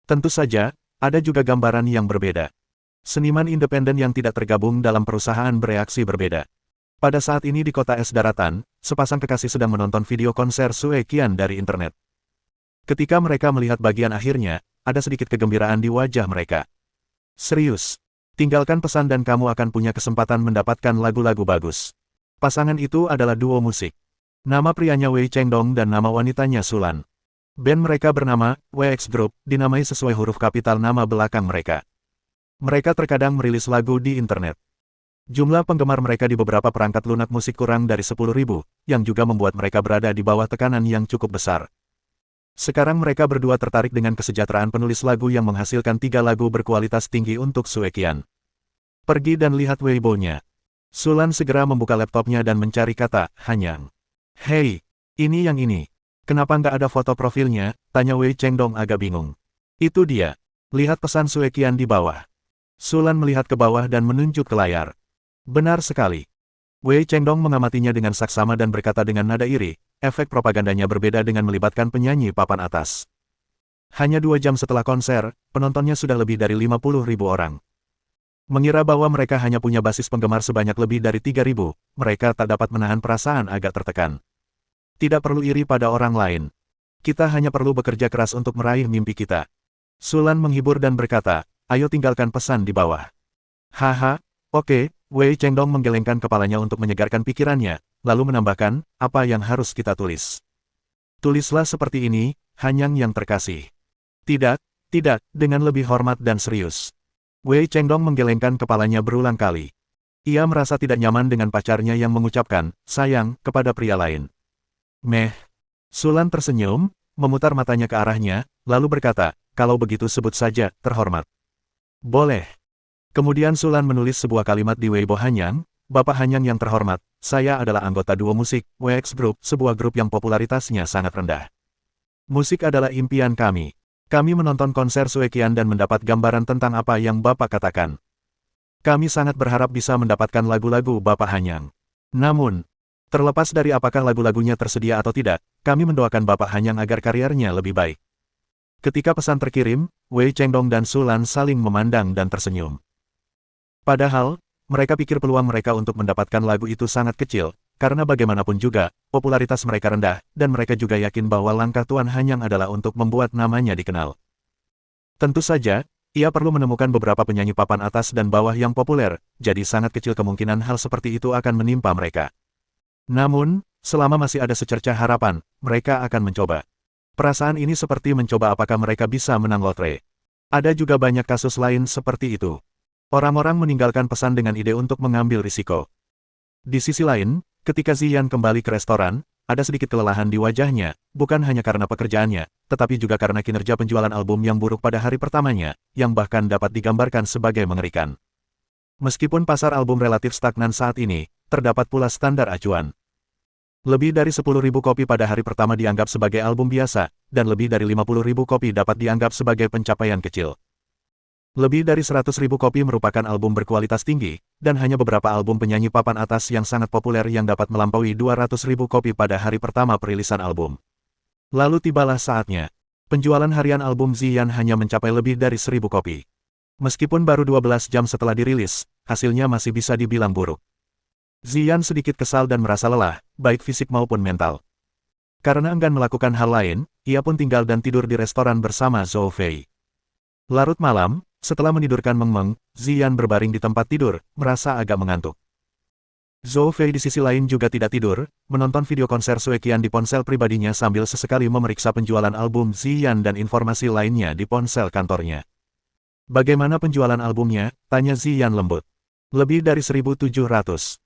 Tentu saja, ada juga gambaran yang berbeda. Seniman independen yang tidak tergabung dalam perusahaan bereaksi berbeda. Pada saat ini di kota es daratan, sepasang kekasih sedang menonton video konser Sue Qian dari internet. Ketika mereka melihat bagian akhirnya, ada sedikit kegembiraan di wajah mereka. Serius, tinggalkan pesan dan kamu akan punya kesempatan mendapatkan lagu-lagu bagus. Pasangan itu adalah duo musik. Nama prianya Wei Chengdong dan nama wanitanya Sulan. Band mereka bernama WX Group, dinamai sesuai huruf kapital nama belakang mereka. Mereka terkadang merilis lagu di internet. Jumlah penggemar mereka di beberapa perangkat lunak musik kurang dari 10.000, yang juga membuat mereka berada di bawah tekanan yang cukup besar. Sekarang mereka berdua tertarik dengan kesejahteraan penulis lagu yang menghasilkan 3 lagu berkualitas tinggi untuk Sue Qian. Pergi dan lihat Weibo-nya. Sulan segera membuka laptopnya dan mencari kata, Hanyang. Hei, ini yang ini. Kenapa nggak ada foto profilnya? Tanya Wei Chengdong agak bingung. Itu dia. Lihat pesan Sue Qian di bawah. Sulan melihat ke bawah dan menunjuk ke layar. Benar sekali. Wei Chengdong mengamatinya dengan saksama dan berkata dengan nada iri, efek propagandanya berbeda dengan melibatkan penyanyi papan atas. Hanya 2 jam setelah konser, penontonnya sudah lebih dari 50.000 orang. Mengira bahwa mereka hanya punya basis penggemar sebanyak lebih dari 3.000, mereka tak dapat menahan perasaan agak tertekan. Tidak perlu iri pada orang lain. Kita hanya perlu bekerja keras untuk meraih mimpi kita. Sulan menghibur dan berkata, ayo tinggalkan pesan di bawah. Haha, oke, Wei Chengdong menggelengkan kepalanya untuk menyegarkan pikirannya, lalu menambahkan, apa yang harus kita tulis? Tulislah seperti ini, Hanyang yang terkasih. Tidak, dengan lebih hormat dan serius. Wei Chengdong menggelengkan kepalanya berulang kali. Ia merasa tidak nyaman dengan pacarnya yang mengucapkan, sayang, kepada pria lain. Meh. Sulan tersenyum, memutar matanya ke arahnya, lalu berkata, kalau begitu sebut saja, terhormat. Boleh. Kemudian Sulan menulis sebuah kalimat di Weibo Hanyang, Bapak Hanyang yang terhormat, saya adalah anggota duo musik, WX Group, sebuah grup yang popularitasnya sangat rendah. Musik adalah impian kami. Kami menonton konser Sue Qian dan mendapat gambaran tentang apa yang Bapak katakan. Kami sangat berharap bisa mendapatkan lagu-lagu Bapak Hanyang. Namun, terlepas dari apakah lagu-lagunya tersedia atau tidak, kami mendoakan Bapak Hanyang agar karirnya lebih baik. Ketika pesan terkirim, Wei Chengdong dan Sulan saling memandang dan tersenyum. Padahal, mereka pikir peluang mereka untuk mendapatkan lagu itu sangat kecil, karena bagaimanapun juga, popularitas mereka rendah, dan mereka juga yakin bahwa langkah Tuan Hanyang adalah untuk membuat namanya dikenal. Tentu saja, ia perlu menemukan beberapa penyanyi papan atas dan bawah yang populer, jadi sangat kecil kemungkinan hal seperti itu akan menimpa mereka. Namun, selama masih ada secercah harapan, mereka akan mencoba. Perasaan ini seperti mencoba apakah mereka bisa menang lotre. Ada juga banyak kasus lain seperti itu. Orang-orang meninggalkan pesan dengan ide untuk mengambil risiko. Di sisi lain, ketika Ziyan kembali ke restoran, ada sedikit kelelahan di wajahnya, bukan hanya karena pekerjaannya, tetapi juga karena kinerja penjualan album yang buruk pada hari pertamanya, yang bahkan dapat digambarkan sebagai mengerikan. Meskipun pasar album relatif stagnan saat ini, terdapat pula standar acuan. Lebih dari 10.000 kopi pada hari pertama dianggap sebagai album biasa, dan lebih dari 50.000 kopi dapat dianggap sebagai pencapaian kecil. Lebih dari 100.000 kopi merupakan album berkualitas tinggi, dan hanya beberapa album penyanyi papan atas yang sangat populer yang dapat melampaui 200.000 kopi pada hari pertama perilisan album. Lalu tibalah saatnya. Penjualan harian album Ziyan hanya mencapai lebih dari 1.000 kopi. Meskipun baru 12 jam setelah dirilis, hasilnya masih bisa dibilang buruk. Ziyan sedikit kesal dan merasa lelah, baik fisik maupun mental. Karena enggan melakukan hal lain, ia pun tinggal dan tidur di restoran bersama Zhou Fei. Larut malam, setelah menidurkan Meng Meng, Ziyan berbaring di tempat tidur, merasa agak mengantuk. Zhou Fei di sisi lain juga tidak tidur, menonton video konser Sue Qian di ponsel pribadinya sambil sesekali memeriksa penjualan album Ziyan dan informasi lainnya di ponsel kantornya. Bagaimana penjualan albumnya? Tanya Ziyan lembut. Lebih dari 1.700.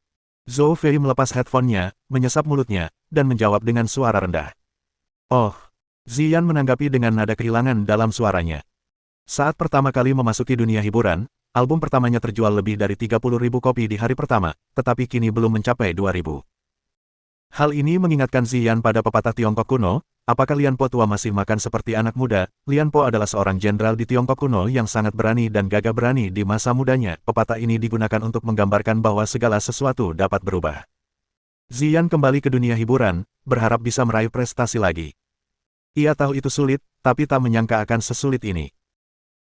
Zhou Fei melepas headphone-nya, menyesap mulutnya, dan menjawab dengan suara rendah. Oh, Ziyan menanggapi dengan nada kehilangan dalam suaranya. Saat pertama kali memasuki dunia hiburan, album pertamanya terjual lebih dari 30.000 kopi di hari pertama, tetapi kini belum mencapai 2.000. Hal ini mengingatkan Ziyan pada pepatah Tiongkok kuno, apakah Lian Po tua masih makan seperti anak muda? Lian Po adalah seorang jenderal di Tiongkok kuno yang sangat berani dan gagah berani di masa mudanya. Pepatah ini digunakan untuk menggambarkan bahwa segala sesuatu dapat berubah. Ziyan kembali ke dunia hiburan, berharap bisa meraih prestasi lagi. Ia tahu itu sulit, tapi tak menyangka akan sesulit ini.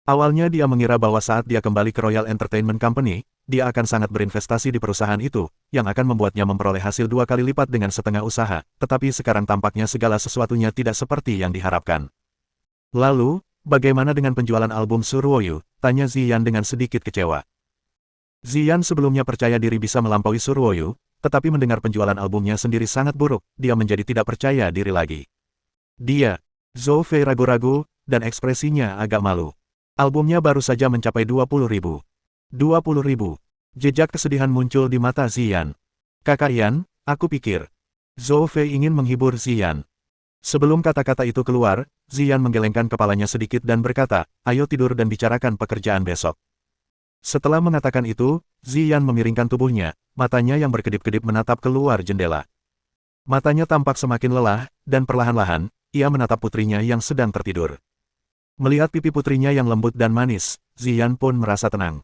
Awalnya dia mengira bahwa saat dia kembali ke Royal Entertainment Company, dia akan sangat berinvestasi di perusahaan itu, yang akan membuatnya memperoleh hasil 2 kali lipat dengan setengah usaha, tetapi sekarang tampaknya segala sesuatunya tidak seperti yang diharapkan. Lalu, bagaimana dengan penjualan album Surwoyu? Tanya Ziyan dengan sedikit kecewa. Ziyan sebelumnya percaya diri bisa melampaui Surwoyu, tetapi mendengar penjualan albumnya sendiri sangat buruk, dia menjadi tidak percaya diri lagi. Zhou Fei ragu-ragu, dan ekspresinya agak malu. Albumnya baru saja mencapai 20.000. 20.000. Jejak kesedihan muncul di mata Ziyan. Kakak Yan, aku pikir. Zhou Fei ingin menghibur Ziyan. Sebelum kata-kata itu keluar, Ziyan menggelengkan kepalanya sedikit dan berkata, ayo tidur dan bicarakan pekerjaan besok. Setelah mengatakan itu, Ziyan memiringkan tubuhnya, matanya yang berkedip-kedip menatap keluar jendela. Matanya tampak semakin lelah, dan perlahan-lahan, ia menatap putrinya yang sedang tertidur. Melihat pipi putrinya yang lembut dan manis, Ziyan pun merasa tenang.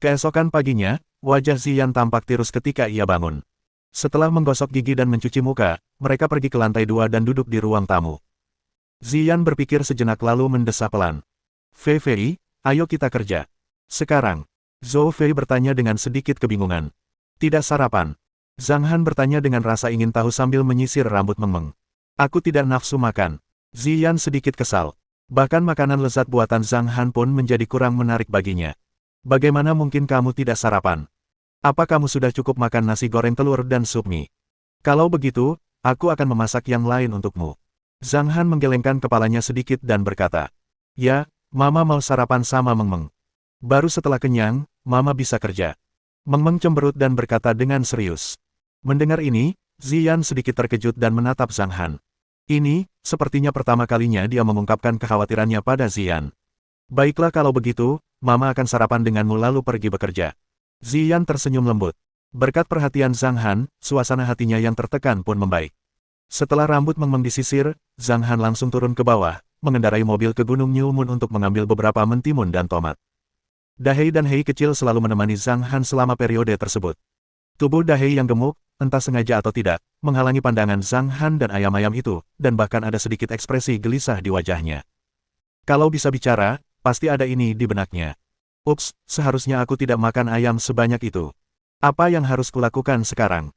Keesokan paginya, wajah Ziyan tampak tirus ketika ia bangun. Setelah menggosok gigi dan mencuci muka, mereka pergi ke lantai 2 dan duduk di ruang tamu. Ziyan berpikir sejenak lalu mendesah pelan. Fei Fei, ayo kita kerja. Sekarang. Zhou Fei bertanya dengan sedikit kebingungan. Tidak sarapan. Zhang Han bertanya dengan rasa ingin tahu sambil menyisir rambut Meng Meng. Aku tidak nafsu makan. Ziyan sedikit kesal. Bahkan makanan lezat buatan Zhang Han pun menjadi kurang menarik baginya. Bagaimana mungkin kamu tidak sarapan? Apa kamu sudah cukup makan nasi goreng telur dan sup mie? Kalau begitu, aku akan memasak yang lain untukmu. Zhang Han menggelengkan kepalanya sedikit dan berkata, ya, Mama mau sarapan sama Meng Meng. Baru setelah kenyang, Mama bisa kerja. Meng Meng cemberut dan berkata dengan serius. Mendengar ini, Ziyan sedikit terkejut dan menatap Zhang Han. Ini, sepertinya pertama kalinya dia mengungkapkan kekhawatirannya pada Ziyan. Baiklah kalau begitu, Mama akan sarapan denganmu lalu pergi bekerja. Ziyan tersenyum lembut. Berkat perhatian Zhang Han, suasana hatinya yang tertekan pun membaik. Setelah rambut Meng Meng disisir, Zhang Han langsung turun ke bawah, mengendarai mobil ke Gunung New Moon untuk mengambil beberapa mentimun dan tomat. Dahei dan Hei kecil selalu menemani Zhang Han selama periode tersebut. Tubuh Dahei yang gemuk, entah sengaja atau tidak, menghalangi pandangan Zhang Han dan ayam-ayam itu, dan bahkan ada sedikit ekspresi gelisah di wajahnya. Kalau bisa bicara, pasti ada ini di benaknya. Ups, seharusnya aku tidak makan ayam sebanyak itu. Apa yang harus kulakukan sekarang?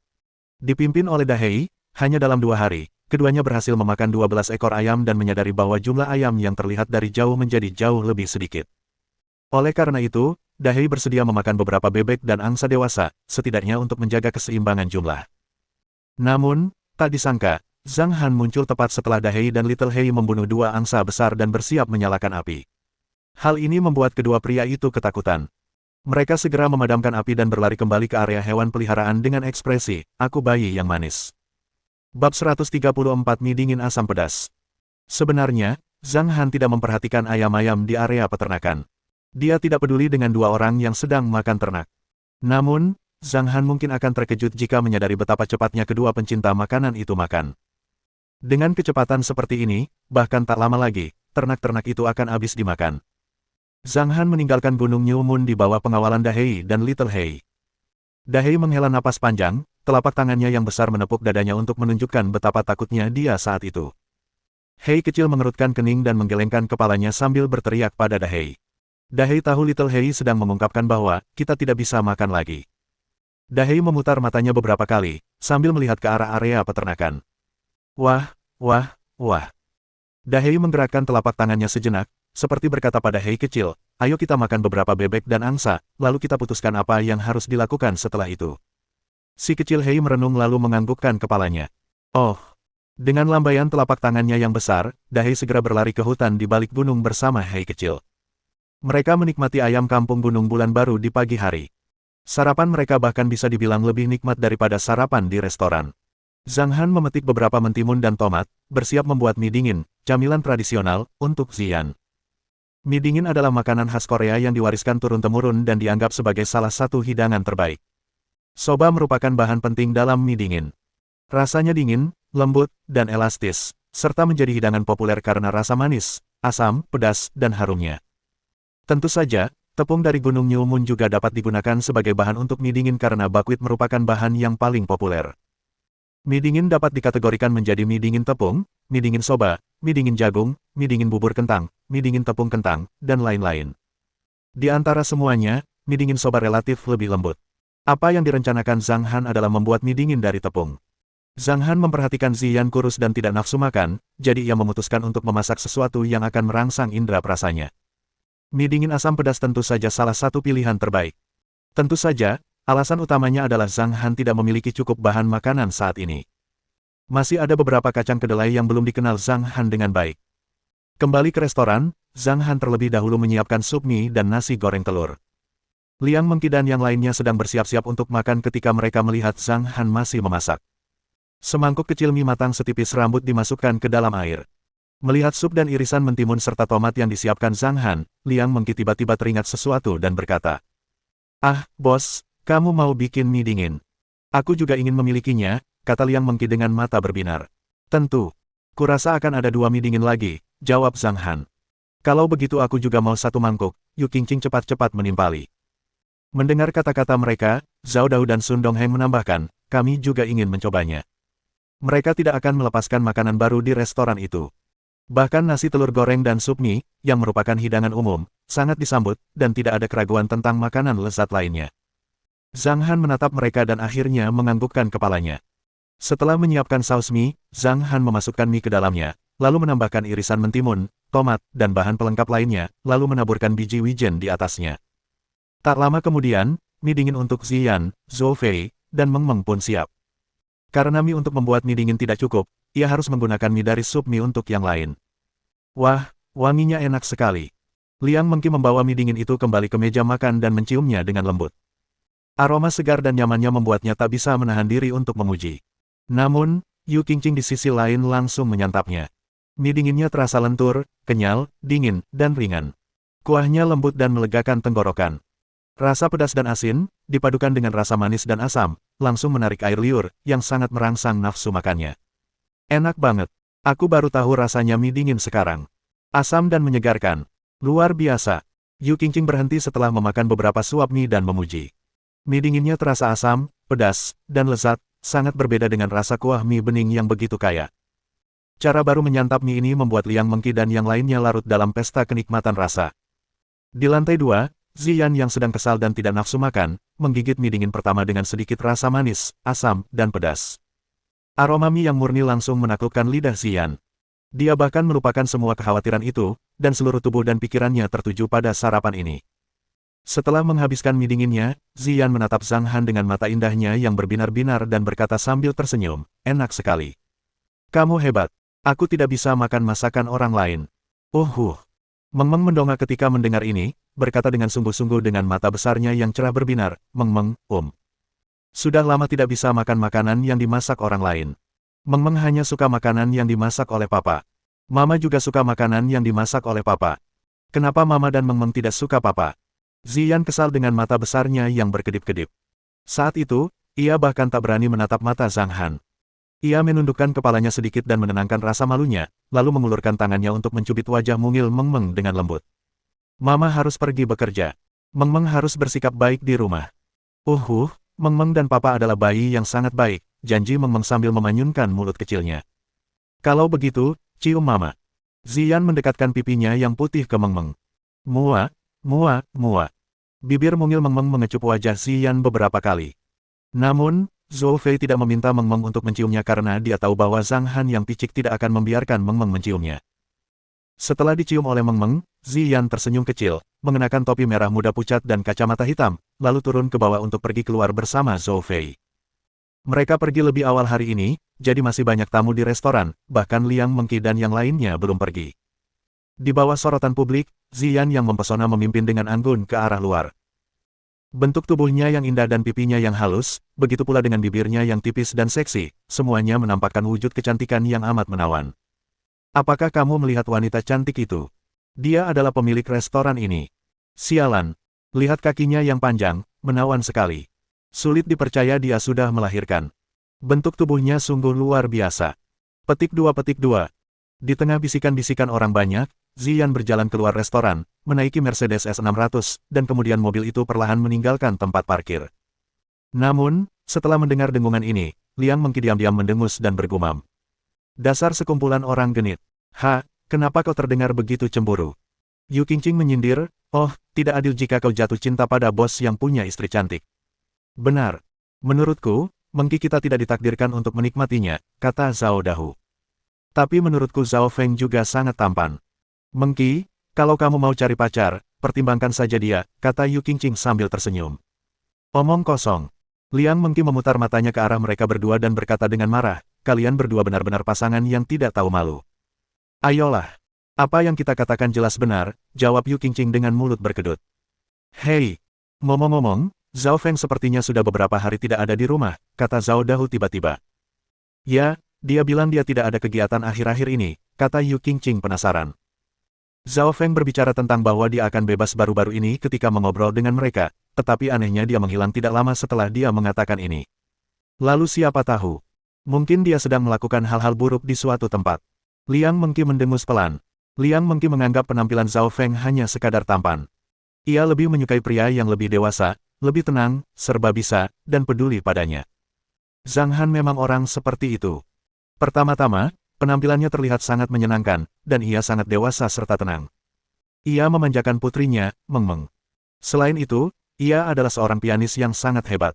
Dipimpin oleh Dahei, hanya dalam 2 hari, keduanya berhasil memakan 12 ekor ayam dan menyadari bahwa jumlah ayam yang terlihat dari jauh menjadi jauh lebih sedikit. Oleh karena itu, Dahei bersedia memakan beberapa bebek dan angsa dewasa, setidaknya untuk menjaga keseimbangan jumlah. Namun, tak disangka, Zhang Han muncul tepat setelah Dahei dan Little Hei membunuh 2 angsa besar dan bersiap menyalakan api. Hal ini membuat kedua pria itu ketakutan. Mereka segera memadamkan api dan berlari kembali ke area hewan peliharaan dengan ekspresi, aku bayi yang manis. Bab 134 Mie dingin asam pedas. Sebenarnya, Zhang Han tidak memperhatikan ayam-ayam di area peternakan. Dia tidak peduli dengan 2 orang yang sedang makan ternak. Namun, Zhang Han mungkin akan terkejut jika menyadari betapa cepatnya kedua pencinta makanan itu makan. Dengan kecepatan seperti ini, bahkan tak lama lagi, ternak-ternak itu akan habis dimakan. Zhang Han meninggalkan Gunung New Moon di bawah pengawalan Dahei dan Little Hei. Dahei menghela napas panjang, telapak tangannya yang besar menepuk dadanya untuk menunjukkan betapa takutnya dia saat itu. Hei kecil mengerutkan kening dan menggelengkan kepalanya sambil berteriak pada Dahei. Dahei tahu Little Hei sedang mengungkapkan bahwa, kita tidak bisa makan lagi. Dahei memutar matanya beberapa kali, sambil melihat ke arah area peternakan. Wah, wah, wah. Dahei menggerakkan telapak tangannya sejenak, seperti berkata pada Hei kecil, ayo kita makan beberapa bebek dan angsa, lalu kita putuskan apa yang harus dilakukan setelah itu. Si kecil Hei merenung lalu menganggukkan kepalanya. Oh. Dengan lambaian telapak tangannya yang besar, Dahei segera berlari ke hutan di balik gunung bersama Hei kecil. Mereka menikmati ayam kampung Gunung Bulan Baru di pagi hari. Sarapan mereka bahkan bisa dibilang lebih nikmat daripada sarapan di restoran. Zhang Han memetik beberapa mentimun dan tomat, bersiap membuat mie dingin, camilan tradisional, untuk Ziyan. Mie dingin adalah makanan khas Korea yang diwariskan turun-temurun dan dianggap sebagai salah satu hidangan terbaik. Soba merupakan bahan penting dalam mie dingin. Rasanya dingin, lembut, dan elastis, serta menjadi hidangan populer karena rasa manis, asam, pedas, dan harumnya. Tentu saja, tepung dari Gunung Nyumun juga dapat digunakan sebagai bahan untuk mie dingin karena buckwheat merupakan bahan yang paling populer. Mie dingin dapat dikategorikan menjadi mie dingin tepung, mie dingin soba, mie dingin jagung, mie dingin bubur kentang, mie dingin tepung kentang, dan lain-lain. Di antara semuanya, mie dingin soba relatif lebih lembut. Apa yang direncanakan Zhang Han adalah membuat mie dingin dari tepung. Zhang Han memperhatikan Ziyan kurus dan tidak nafsu makan, jadi ia memutuskan untuk memasak sesuatu yang akan merangsang indera perasanya. Mie dingin asam pedas tentu saja salah satu pilihan terbaik. Tentu saja, alasan utamanya adalah Zhang Han tidak memiliki cukup bahan makanan saat ini. Masih ada beberapa kacang kedelai yang belum dikenal Zhang Han dengan baik. Kembali ke restoran, Zhang Han terlebih dahulu menyiapkan sup mie dan nasi goreng telur. Liang Mengki dan yang lainnya sedang bersiap-siap untuk makan ketika mereka melihat Zhang Han masih memasak. Semangkuk kecil mie matang setipis rambut dimasukkan ke dalam air. Melihat sup dan irisan mentimun serta tomat yang disiapkan Zhang Han, Liang Mengki tiba-tiba teringat sesuatu dan berkata, "Ah, bos, kamu mau bikin mie dingin? Aku juga ingin memilikinya," kata Liang Mengki dengan mata berbinar. "Tentu. Kurasa akan ada 2 mie dingin lagi," jawab Zhang Han. "Kalau begitu aku juga mau 1 mangkuk," Yu Qingqing cepat-cepat menimpali. Mendengar kata-kata mereka, Zhao Dao dan Sun Dongheng menambahkan, "Kami juga ingin mencobanya." Mereka tidak akan melepaskan makanan baru di restoran itu. Bahkan nasi telur goreng dan sup mie, yang merupakan hidangan umum, sangat disambut, dan tidak ada keraguan tentang makanan lezat lainnya. Zhang Han menatap mereka dan akhirnya menganggukkan kepalanya. Setelah menyiapkan saus mie, Zhang Han memasukkan mie ke dalamnya, lalu menambahkan irisan mentimun, tomat, dan bahan pelengkap lainnya, lalu menaburkan biji wijen di atasnya. Tak lama kemudian, mie dingin untuk Ziyan, Zhou Fei, dan Meng Meng pun siap. Karena mie untuk membuat mie dingin tidak cukup, ia harus menggunakan mie dari sup mie untuk yang lain. Wah, wanginya enak sekali. Liang Mengki membawa mie dingin itu kembali ke meja makan dan menciumnya dengan lembut. Aroma segar dan nyamannya membuatnya tak bisa menahan diri untuk memuji. Namun, Yu Qingqing di sisi lain langsung menyantapnya. Mie dinginnya terasa lentur, kenyal, dingin, dan ringan. Kuahnya lembut dan melegakan tenggorokan. Rasa pedas dan asin, dipadukan dengan rasa manis dan asam, langsung menarik air liur, yang sangat merangsang nafsu makannya. Enak banget. Aku baru tahu rasanya mie dingin sekarang. Asam dan menyegarkan. Luar biasa. Yu Qingqing berhenti setelah memakan beberapa suap mie dan memuji. Mie dinginnya terasa asam, pedas, dan lezat, sangat berbeda dengan rasa kuah mie bening yang begitu kaya. Cara baru menyantap mie ini membuat Liang Mengki dan yang lainnya larut dalam pesta kenikmatan rasa. Di lantai 2, Ziyan yang sedang kesal dan tidak nafsu makan, menggigit mie dingin pertama dengan sedikit rasa manis, asam, dan pedas. Aroma mie yang murni langsung menaklukkan lidah Ziyan. Dia bahkan melupakan semua kekhawatiran itu, dan seluruh tubuh dan pikirannya tertuju pada sarapan ini. Setelah menghabiskan mie dinginnya, Ziyan menatap Zhang Han dengan mata indahnya yang berbinar-binar dan berkata sambil tersenyum, "Enak sekali. Kamu hebat. Aku tidak bisa makan masakan orang lain." Meng Meng mendongak ketika mendengar ini, berkata dengan sungguh-sungguh dengan mata besarnya yang cerah berbinar, "Meng Meng, sudah lama tidak bisa makan makanan yang dimasak orang lain. Meng Meng hanya suka makanan yang dimasak oleh papa. Mama juga suka makanan yang dimasak oleh papa. Kenapa mama dan Meng Meng tidak suka papa?" Ziyan kesal dengan mata besarnya yang berkedip-kedip. Saat itu, ia bahkan tak berani menatap mata Zhang Han. Ia menundukkan kepalanya sedikit dan menenangkan rasa malunya, lalu mengulurkan tangannya untuk mencubit wajah mungil Meng Meng dengan lembut. "Mama harus pergi bekerja. Meng Meng harus bersikap baik di rumah." Meng Meng dan papa adalah bayi yang sangat baik, janji Meng Meng sambil memanyunkan mulut kecilnya. "Kalau begitu, cium mama." Ziyan mendekatkan pipinya yang putih ke Meng Meng. Mua, mua, mua. Bibir mungil Meng Meng mengecup wajah Ziyan beberapa kali. Namun, Zhou Fei tidak meminta Meng Meng untuk menciumnya karena dia tahu bahwa Zhang Han yang picik tidak akan membiarkan Meng Meng menciumnya. Setelah dicium oleh Meng Meng, Ziyan tersenyum kecil, mengenakan topi merah muda pucat dan kacamata hitam, lalu turun ke bawah untuk pergi keluar bersama Zhou Fei. Mereka pergi lebih awal hari ini, jadi masih banyak tamu di restoran, bahkan Liang Mengki dan yang lainnya belum pergi. Di bawah sorotan publik, Ziyan yang mempesona memimpin dengan anggun ke arah luar. Bentuk tubuhnya yang indah dan pipinya yang halus, begitu pula dengan bibirnya yang tipis dan seksi, semuanya menampakkan wujud kecantikan yang amat menawan. Apakah kamu melihat wanita cantik itu? Dia adalah pemilik restoran ini. Sialan. Lihat kakinya yang panjang, menawan sekali. Sulit dipercaya dia sudah melahirkan. Bentuk tubuhnya sungguh luar biasa. Petik 2. Di tengah bisikan-bisikan orang banyak, Ziyan berjalan keluar restoran, menaiki Mercedes S600, dan kemudian mobil itu perlahan meninggalkan tempat parkir. Namun, setelah mendengar dengungan ini, Liang Mengki diam-diam mendengus dan bergumam. Dasar sekumpulan orang genit. Kenapa kau terdengar begitu cemburu? Yu Qingqing menyindir, oh, tidak adil jika kau jatuh cinta pada bos yang punya istri cantik. Benar. Menurutku, Mengki kita tidak ditakdirkan untuk menikmatinya, kata Zhao Dahu. Tapi menurutku Zhao Feng juga sangat tampan. Mengki, kalau kamu mau cari pacar, pertimbangkan saja dia, kata Yu Qingqing sambil tersenyum. Omong kosong. Liang Mengki memutar matanya ke arah mereka berdua dan berkata dengan marah, kalian berdua benar-benar pasangan yang tidak tahu malu. Ayolah. Apa yang kita katakan jelas benar, jawab Yu Qingqing dengan mulut berkedut. Hei, ngomong-ngomong, Zhao Feng sepertinya sudah beberapa hari tidak ada di rumah, kata Zhao Dahu tiba-tiba. Ya, dia bilang dia tidak ada kegiatan akhir-akhir ini, kata Yu Qingqing penasaran. Zhao Feng berbicara tentang bahwa dia akan bebas baru-baru ini ketika mengobrol dengan mereka, tetapi anehnya dia menghilang tidak lama setelah dia mengatakan ini. Lalu siapa tahu? Mungkin dia sedang melakukan hal-hal buruk di suatu tempat. Liang Mengki mendengus pelan. Liang Mengki menganggap penampilan Zhao Feng hanya sekadar tampan. Ia lebih menyukai pria yang lebih dewasa, lebih tenang, serba bisa, dan peduli padanya. Zhang Han memang orang seperti itu. Pertama-tama, penampilannya terlihat sangat menyenangkan, dan ia sangat dewasa serta tenang. Ia memanjakan putrinya, Meng Meng. Selain itu, ia adalah seorang pianis yang sangat hebat.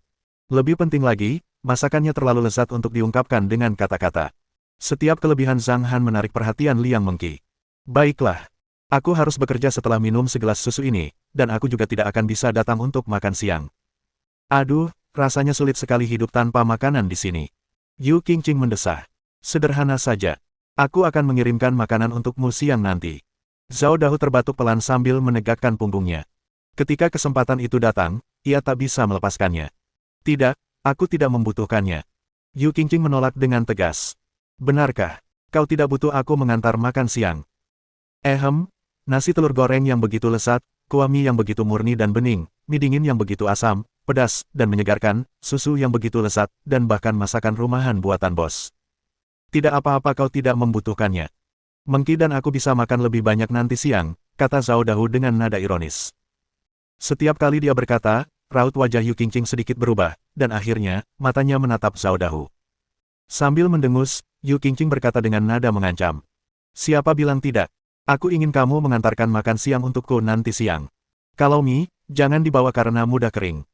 Lebih penting lagi, masakannya terlalu lezat untuk diungkapkan dengan kata-kata. Setiap kelebihan Zhang Han menarik perhatian Liang Mengki. Baiklah. Aku harus bekerja setelah minum segelas susu ini, dan aku juga tidak akan bisa datang untuk makan siang. Aduh, rasanya sulit sekali hidup tanpa makanan di sini. Yu Qingqing mendesah. Sederhana saja. Aku akan mengirimkan makanan untukmu siang nanti. Zhao Dahu terbatuk pelan sambil menegakkan punggungnya. Ketika kesempatan itu datang, ia tak bisa melepaskannya. Tidak, aku tidak membutuhkannya. Yu Qingqing menolak dengan tegas. Benarkah? Kau tidak butuh aku mengantar makan siang? Nasi telur goreng yang begitu lezat, kuah mie yang begitu murni dan bening, mie dingin yang begitu asam, pedas, dan menyegarkan, susu yang begitu lezat, dan bahkan masakan rumahan buatan bos. Tidak apa-apa kau tidak membutuhkannya. Mengki dan aku bisa makan lebih banyak nanti siang, kata Zhao Dahu dengan nada ironis. Setiap kali dia berkata, raut wajah Yu Qingqing sedikit berubah, dan akhirnya, matanya menatap Zhao Dahu. Sambil mendengus, Yu Qingqing berkata dengan nada mengancam. Siapa bilang tidak? Aku ingin kamu mengantarkan makan siang untukku nanti siang. Kalau mie, jangan dibawa karena mudah kering.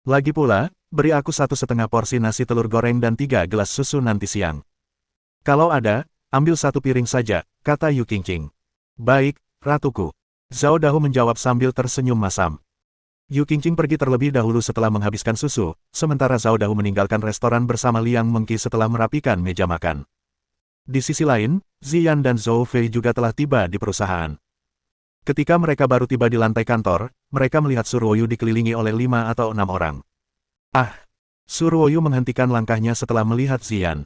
Lagi pula, beri aku 1,5 porsi nasi telur goreng dan 3 gelas susu nanti siang. Kalau ada, ambil 1 piring saja, kata Yu Qingqing. Baik, ratuku. Zhao Dahu menjawab sambil tersenyum masam. Yu Qingqing pergi terlebih dahulu setelah menghabiskan susu, sementara Zhao Dahu meninggalkan restoran bersama Liang Mengki setelah merapikan meja makan. Di sisi lain, Ziyan dan Zhou Fei juga telah tiba di perusahaan. Ketika mereka baru tiba di lantai kantor, mereka melihat Suruoyu dikelilingi oleh 5 atau 6 orang. Suruoyu menghentikan langkahnya setelah melihat Ziyan.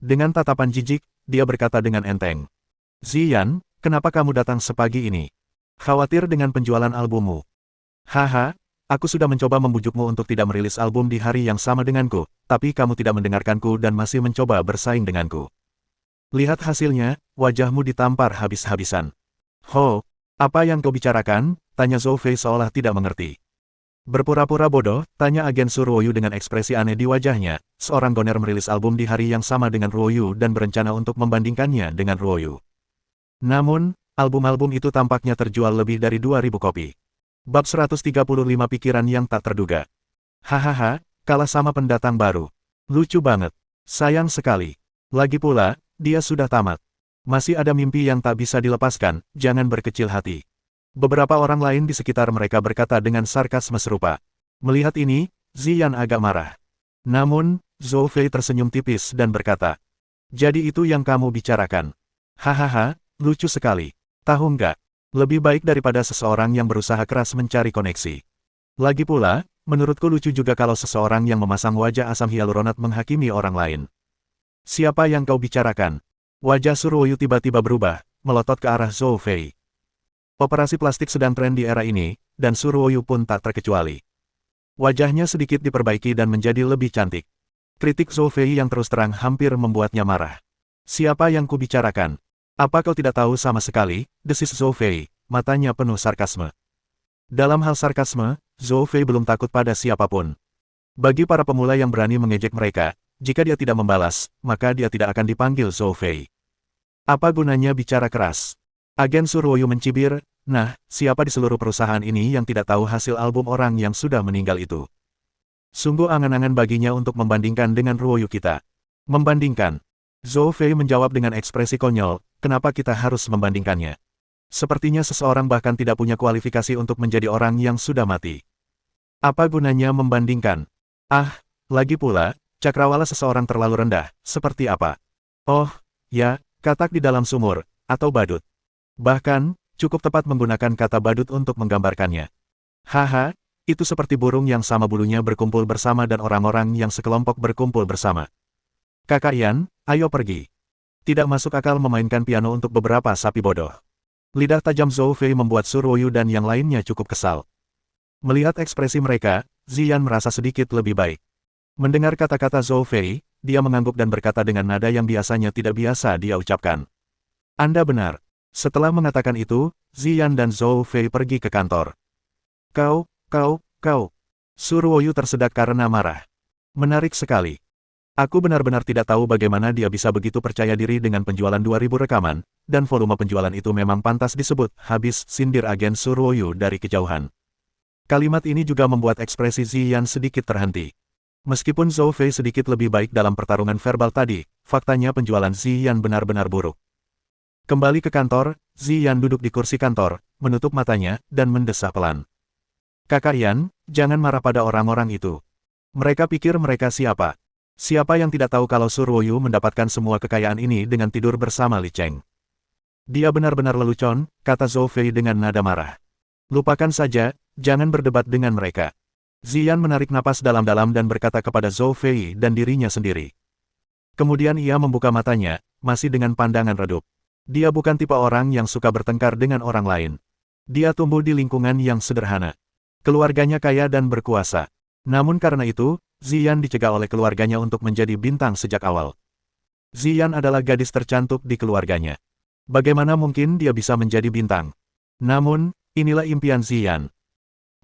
Dengan tatapan jijik, dia berkata dengan enteng. Ziyan, kenapa kamu datang sepagi ini? Khawatir dengan penjualan albummu? Haha, aku sudah mencoba membujukmu untuk tidak merilis album di hari yang sama denganku, tapi kamu tidak mendengarkanku dan masih mencoba bersaing denganku. Lihat hasilnya, wajahmu ditampar habis-habisan. Ho, apa yang kau bicarakan? Tanya Zhou Fei seolah tidak mengerti. Berpura-pura bodoh, tanya agen Suruoyu dengan ekspresi aneh di wajahnya. Seorang goner merilis album di hari yang sama dengan Ruoyu dan berencana untuk membandingkannya dengan Ruoyu. Namun, album-album itu tampaknya terjual lebih dari 2.000 kopi. Bab 135 pikiran yang tak terduga. Hahaha, kalah sama pendatang baru. Lucu banget. Sayang sekali. Lagi pula, dia sudah tamat. Masih ada mimpi yang tak bisa dilepaskan, jangan berkecil hati. Beberapa orang lain di sekitar mereka berkata dengan sarkasme serupa. Melihat ini, Ziyan agak marah. Namun, Zhou Fei tersenyum tipis dan berkata, jadi itu yang kamu bicarakan. Hahaha, lucu sekali. Tahu nggak? Lebih baik daripada seseorang yang berusaha keras mencari koneksi. Lagi pula, menurutku lucu juga kalau seseorang yang memasang wajah asam hyaluronat menghakimi orang lain. Siapa yang kau bicarakan? Wajah Suruoyu tiba-tiba berubah, melotot ke arah Zhou Fei. Operasi plastik sedang tren di era ini, dan Suruoyu pun tak terkecuali. Wajahnya sedikit diperbaiki dan menjadi lebih cantik. Kritik Zhou Fei yang terus terang hampir membuatnya marah. Siapa yang kubicarakan? Apa kau tidak tahu sama sekali? Desis Zhou Fei, matanya penuh sarkasme. Dalam hal sarkasme, Zhou Fei belum takut pada siapapun. Bagi para pemula yang berani mengejek mereka, jika dia tidak membalas, maka dia tidak akan dipanggil Zhou Fei. Apa gunanya bicara keras? Agen Suruoyu mencibir, nah, siapa di seluruh perusahaan ini yang tidak tahu hasil album orang yang sudah meninggal itu? Sungguh angan-angan baginya untuk membandingkan dengan Ruoyu kita. Membandingkan. Zhou Fei menjawab dengan ekspresi konyol, kenapa kita harus membandingkannya? Sepertinya seseorang bahkan tidak punya kualifikasi untuk menjadi orang yang sudah mati. Apa gunanya membandingkan? Ah, lagi pula, cakrawala seseorang terlalu rendah, seperti apa? Oh, ya, katak di dalam sumur, atau badut. Bahkan, cukup tepat menggunakan kata badut untuk menggambarkannya. Haha, itu seperti burung yang sama bulunya berkumpul bersama dan orang-orang yang sekelompok berkumpul bersama. Kakak Yan, ayo pergi. Tidak masuk akal memainkan piano untuk beberapa sapi bodoh. Lidah tajam Zhou Fei membuat Suruoyu dan yang lainnya cukup kesal. Melihat ekspresi mereka, Ziyan merasa sedikit lebih baik. Mendengar kata-kata Zhou Fei, dia mengangguk dan berkata dengan nada yang biasanya tidak biasa dia ucapkan. Anda benar. Setelah mengatakan itu, Ziyan dan Zhou Fei pergi ke kantor. Kau. Suruoyu tersedak karena marah. Menarik sekali. Aku benar-benar tidak tahu bagaimana dia bisa begitu percaya diri dengan penjualan 2000 rekaman, dan volume penjualan itu memang pantas disebut, habis, sindir agen Suruoyu dari kejauhan. Kalimat ini juga membuat ekspresi Ziyan sedikit terhenti. Meskipun Zhou Fei sedikit lebih baik dalam pertarungan verbal tadi, faktanya penjualan Ziyan benar-benar buruk. Kembali ke kantor, Ziyan duduk di kursi kantor, menutup matanya, dan mendesah pelan. Kakak Yan, jangan marah pada orang-orang itu. Mereka pikir mereka siapa? Siapa yang tidak tahu kalau Suruoyu mendapatkan semua kekayaan ini dengan tidur bersama Li Cheng? Dia benar-benar lelucon, kata Zhou Fei dengan nada marah. Lupakan saja, jangan berdebat dengan mereka. Ziyan menarik napas dalam-dalam dan berkata kepada Zhou Fei dan dirinya sendiri. Kemudian ia membuka matanya, masih dengan pandangan redup. Dia bukan tipe orang yang suka bertengkar dengan orang lain. Dia tumbuh di lingkungan yang sederhana. Keluarganya kaya dan berkuasa. Namun karena itu, Ziyan dicegah oleh keluarganya untuk menjadi bintang sejak awal. Ziyan adalah gadis tercantik di keluarganya. Bagaimana mungkin dia bisa menjadi bintang? Namun, inilah impian Ziyan.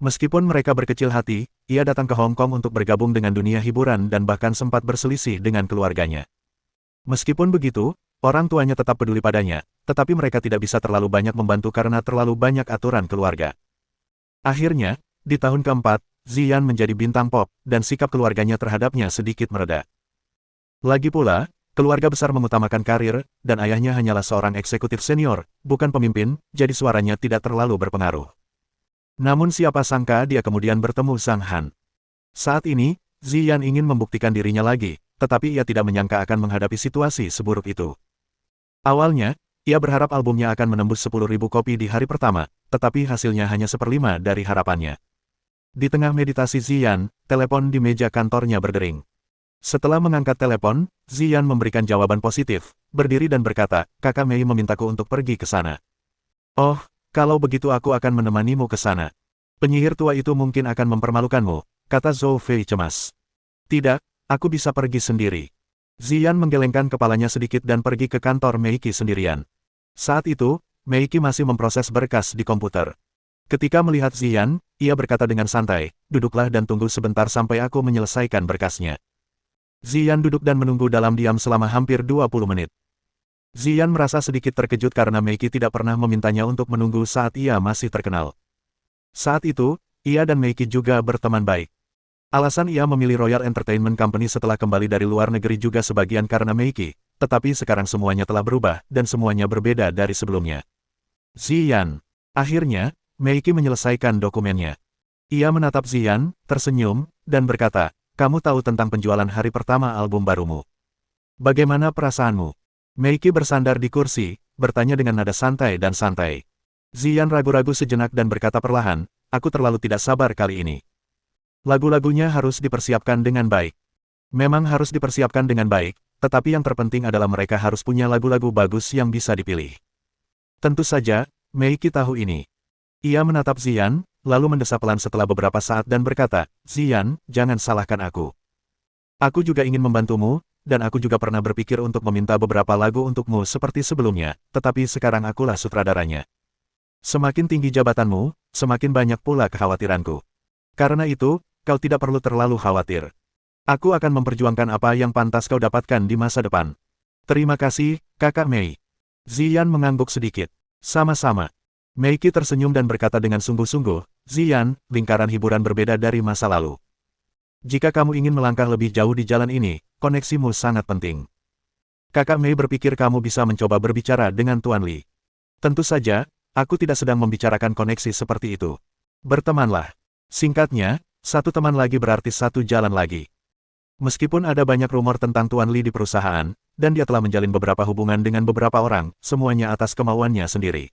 Meskipun mereka berkecil hati, ia datang ke Hong Kong untuk bergabung dengan dunia hiburan dan bahkan sempat berselisih dengan keluarganya. Meskipun begitu, orang tuanya tetap peduli padanya, tetapi mereka tidak bisa terlalu banyak membantu karena terlalu banyak aturan keluarga. Akhirnya, di tahun keempat, Ziyan menjadi bintang pop, dan sikap keluarganya terhadapnya sedikit mereda. Lagi pula, keluarga besar mengutamakan karir, dan ayahnya hanyalah seorang eksekutif senior, bukan pemimpin, jadi suaranya tidak terlalu berpengaruh. Namun siapa sangka dia kemudian bertemu Zhang Han. Saat ini, Ziyan ingin membuktikan dirinya lagi, tetapi ia tidak menyangka akan menghadapi situasi seburuk itu. Awalnya, ia berharap albumnya akan menembus 10.000 kopi di hari pertama, tetapi hasilnya hanya 1/5 dari harapannya. Di tengah meditasi Ziyan, telepon di meja kantornya berdering. Setelah mengangkat telepon, Ziyan memberikan jawaban positif, berdiri dan berkata, Kakak Mei memintaku untuk pergi ke sana. Oh, kalau begitu aku akan menemanimu ke sana. Penyihir tua itu mungkin akan mempermalukanmu, kata Zhou Fei cemas. Tidak, aku bisa pergi sendiri. Ziyan menggelengkan kepalanya sedikit dan pergi ke kantor Meiki sendirian. Saat itu, Meiki masih memproses berkas di komputer. Ketika melihat Ziyan, ia berkata dengan santai, duduklah dan tunggu sebentar sampai aku menyelesaikan berkasnya. Ziyan duduk dan menunggu dalam diam selama hampir 20 menit. Ziyan merasa sedikit terkejut karena Meiki tidak pernah memintanya untuk menunggu saat ia masih terkenal. Saat itu, ia dan Meiki juga berteman baik. Alasan ia memilih Royal Entertainment Company setelah kembali dari luar negeri juga sebagian karena Meiki, tetapi sekarang semuanya telah berubah dan semuanya berbeda dari sebelumnya. Ziyan. Akhirnya, Meiki menyelesaikan dokumennya. Ia menatap Ziyan, tersenyum, dan berkata, kamu tahu tentang penjualan hari pertama album barumu. Bagaimana perasaanmu? Meiki bersandar di kursi, bertanya dengan nada santai dan santai. Ziyan ragu-ragu sejenak dan berkata perlahan, aku terlalu tidak sabar kali ini. Lagu-lagunya harus dipersiapkan dengan baik. Memang harus dipersiapkan dengan baik, tetapi yang terpenting adalah mereka harus punya lagu-lagu bagus yang bisa dipilih. Tentu saja, Meiki tahu ini. Ia menatap Ziyan, lalu mendesah pelan setelah beberapa saat dan berkata, "Ziyan, jangan salahkan aku. Aku juga ingin membantumu, dan aku juga pernah berpikir untuk meminta beberapa lagu untukmu seperti sebelumnya, tetapi sekarang akulah sutradaranya. Semakin tinggi jabatanmu, semakin banyak pula kekhawatiranku. Karena itu, kau tidak perlu terlalu khawatir. Aku akan memperjuangkan apa yang pantas kau dapatkan di masa depan." "Terima kasih, Kakak Mei." Ziyan mengangguk sedikit. "Sama-sama." Meiki tersenyum dan berkata dengan sungguh-sungguh, "Ziyan, lingkaran hiburan berbeda dari masa lalu. Jika kamu ingin melangkah lebih jauh di jalan ini, koneksimu sangat penting. Kakak Mei berpikir kamu bisa mencoba berbicara dengan Tuan Li." "Tentu saja, aku tidak sedang membicarakan koneksi seperti itu. Bertemanlah. Singkatnya, satu teman lagi berarti satu jalan lagi." Meskipun ada banyak rumor tentang Tuan Li di perusahaan, dan dia telah menjalin beberapa hubungan dengan beberapa orang, semuanya atas kemauannya sendiri.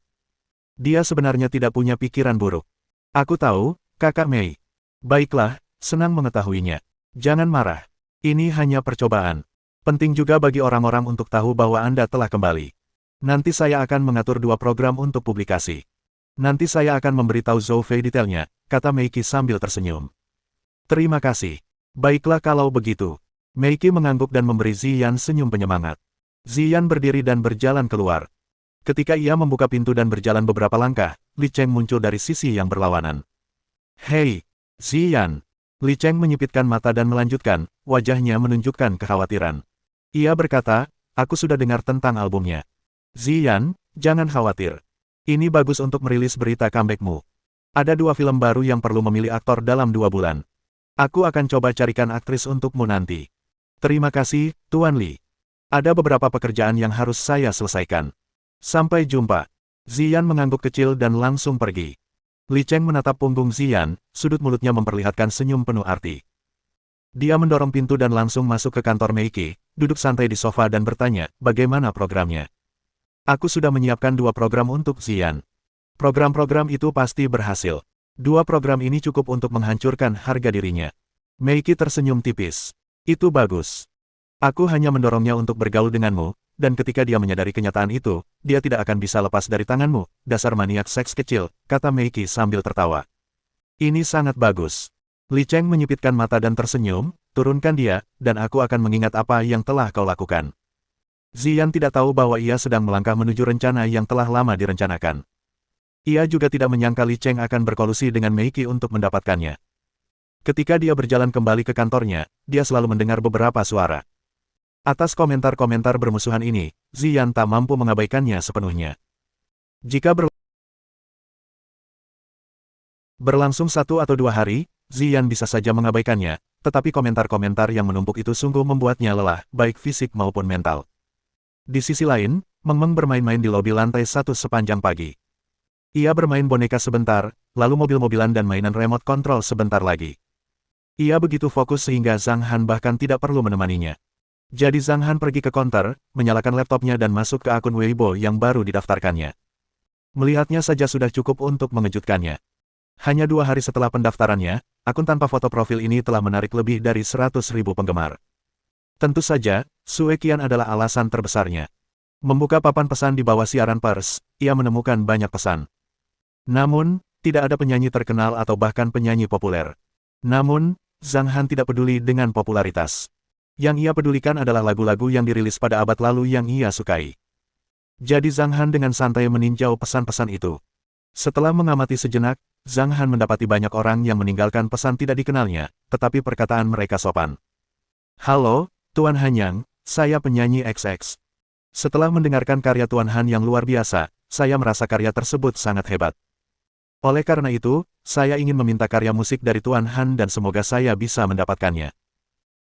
Dia sebenarnya tidak punya pikiran buruk. "Aku tahu, Kakak Mei." "Baiklah, senang mengetahuinya. Jangan marah. Ini hanya percobaan. Penting juga bagi orang-orang untuk tahu bahwa Anda telah kembali. Nanti saya akan mengatur 2 program untuk publikasi. Nanti saya akan memberitahu Zhou Fei detailnya," kata Meiki sambil tersenyum. "Terima kasih. Baiklah kalau begitu." Meiki mengangguk dan memberi Ziyan senyum penyemangat. Ziyan berdiri dan berjalan keluar. Ketika ia membuka pintu dan berjalan beberapa langkah, Li Cheng muncul dari sisi yang berlawanan. "Hei, Ziyan." Li Cheng menyipitkan mata dan melanjutkan, wajahnya menunjukkan kekhawatiran. Ia berkata, "Aku sudah dengar tentang albumnya. Ziyan, jangan khawatir. Ini bagus untuk merilis berita comebackmu. Ada 2 film baru yang perlu memilih aktor dalam 2 bulan. Aku akan coba carikan aktris untukmu nanti." "Terima kasih, Tuan Li. Ada beberapa pekerjaan yang harus saya selesaikan. Sampai jumpa." Ziyan mengangguk kecil dan langsung pergi. Li Cheng menatap punggung Ziyan, sudut mulutnya memperlihatkan senyum penuh arti. Dia mendorong pintu dan langsung masuk ke kantor Meiki, duduk santai di sofa dan bertanya, "Bagaimana programnya?" "Aku sudah menyiapkan 2 program untuk Ziyan. Program-program itu pasti berhasil. 2 program ini cukup untuk menghancurkan harga dirinya." Meiki tersenyum tipis. "Itu bagus. Aku hanya mendorongnya untuk bergaul denganmu, dan ketika dia menyadari kenyataan itu, dia tidak akan bisa lepas dari tanganmu, dasar maniak seks kecil," kata Meiki sambil tertawa. "Ini sangat bagus." Li Cheng menyipitkan mata dan tersenyum, "Turunkan dia, dan aku akan mengingat apa yang telah kau lakukan." Ziyan tidak tahu bahwa ia sedang melangkah menuju rencana yang telah lama direncanakan. Ia juga tidak menyangka Li Cheng akan berkolusi dengan Meiki untuk mendapatkannya. Ketika dia berjalan kembali ke kantornya, dia selalu mendengar beberapa suara. Atas komentar-komentar bermusuhan ini, Ziyan tak mampu mengabaikannya sepenuhnya. Jika berlangsung 1 atau 2 hari, Ziyan bisa saja mengabaikannya, tetapi komentar-komentar yang menumpuk itu sungguh membuatnya lelah, baik fisik maupun mental. Di sisi lain, Meng Meng bermain-main di lobi lantai 1 sepanjang pagi. Ia bermain boneka sebentar, lalu mobil-mobilan dan mainan remote control sebentar lagi. Ia begitu fokus sehingga Zhang Han bahkan tidak perlu menemaninya. Jadi Zhang Han pergi ke konter, menyalakan laptopnya dan masuk ke akun Weibo yang baru didaftarkannya. Melihatnya saja sudah cukup untuk mengejutkannya. Hanya 2 hari setelah pendaftarannya, akun tanpa foto profil ini telah menarik lebih dari 100.000 penggemar. Tentu saja, Sue Qian adalah alasan terbesarnya. Membuka papan pesan di bawah siaran pers, ia menemukan banyak pesan. Namun, tidak ada penyanyi terkenal atau bahkan penyanyi populer. Namun, Zhang Han tidak peduli dengan popularitas. Yang ia pedulikan adalah lagu-lagu yang dirilis pada abad lalu yang ia sukai. Jadi Zhang Han dengan santai meninjau pesan-pesan itu. Setelah mengamati sejenak, Zhang Han mendapati banyak orang yang meninggalkan pesan tidak dikenalnya, tetapi perkataan mereka sopan. "Halo, Tuan Han Yang, saya penyanyi XX. Setelah mendengarkan karya Tuan Han yang luar biasa, saya merasa karya tersebut sangat hebat. Oleh karena itu, saya ingin meminta karya musik dari Tuan Han dan semoga saya bisa mendapatkannya."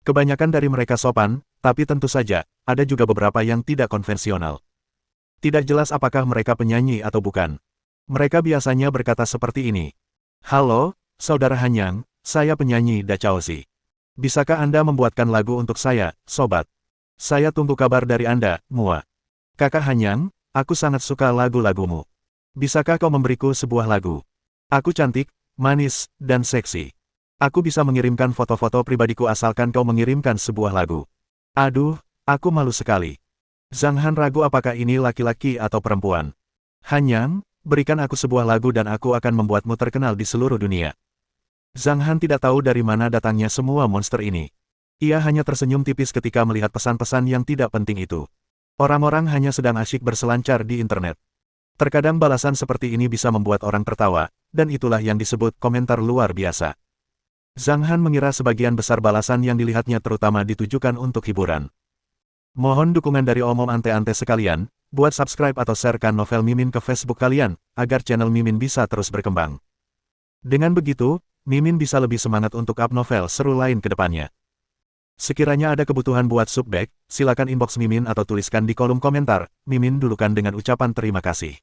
Kebanyakan dari mereka sopan, tapi tentu saja, ada juga beberapa yang tidak konvensional. Tidak jelas apakah mereka penyanyi atau bukan. Mereka biasanya berkata seperti ini. "Halo, Saudara Han Yang, saya penyanyi Da Chaozi. Bisakah Anda membuatkan lagu untuk saya, sobat? Saya tunggu kabar dari Anda, Mua. Kakak Han Yang, aku sangat suka lagu-lagumu. Bisakah kau memberiku sebuah lagu? Aku cantik, manis, dan seksi. Aku bisa mengirimkan foto-foto pribadiku asalkan kau mengirimkan sebuah lagu. Aduh, aku malu sekali. Zhang Han ragu apakah ini laki-laki atau perempuan. Hanyang, berikan aku sebuah lagu dan aku akan membuatmu terkenal di seluruh dunia. Zhang Han tidak tahu dari mana datangnya semua monster ini. Ia hanya tersenyum tipis ketika melihat pesan-pesan yang tidak penting itu. Orang-orang hanya sedang asyik berselancar di internet. Terkadang balasan seperti ini bisa membuat orang tertawa, dan itulah yang disebut komentar luar biasa. Zhang Han mengira sebagian besar balasan yang dilihatnya terutama ditujukan untuk hiburan. Mohon dukungan dari omom ante-ante sekalian, buat subscribe atau sharekan novel Mimin ke Facebook kalian, agar channel Mimin bisa terus berkembang. Dengan begitu, Mimin bisa lebih semangat untuk up novel seru lain ke depannya. Sekiranya ada kebutuhan buat subback, silakan inbox Mimin atau tuliskan di kolom komentar, Mimin dulukan dengan ucapan terima kasih.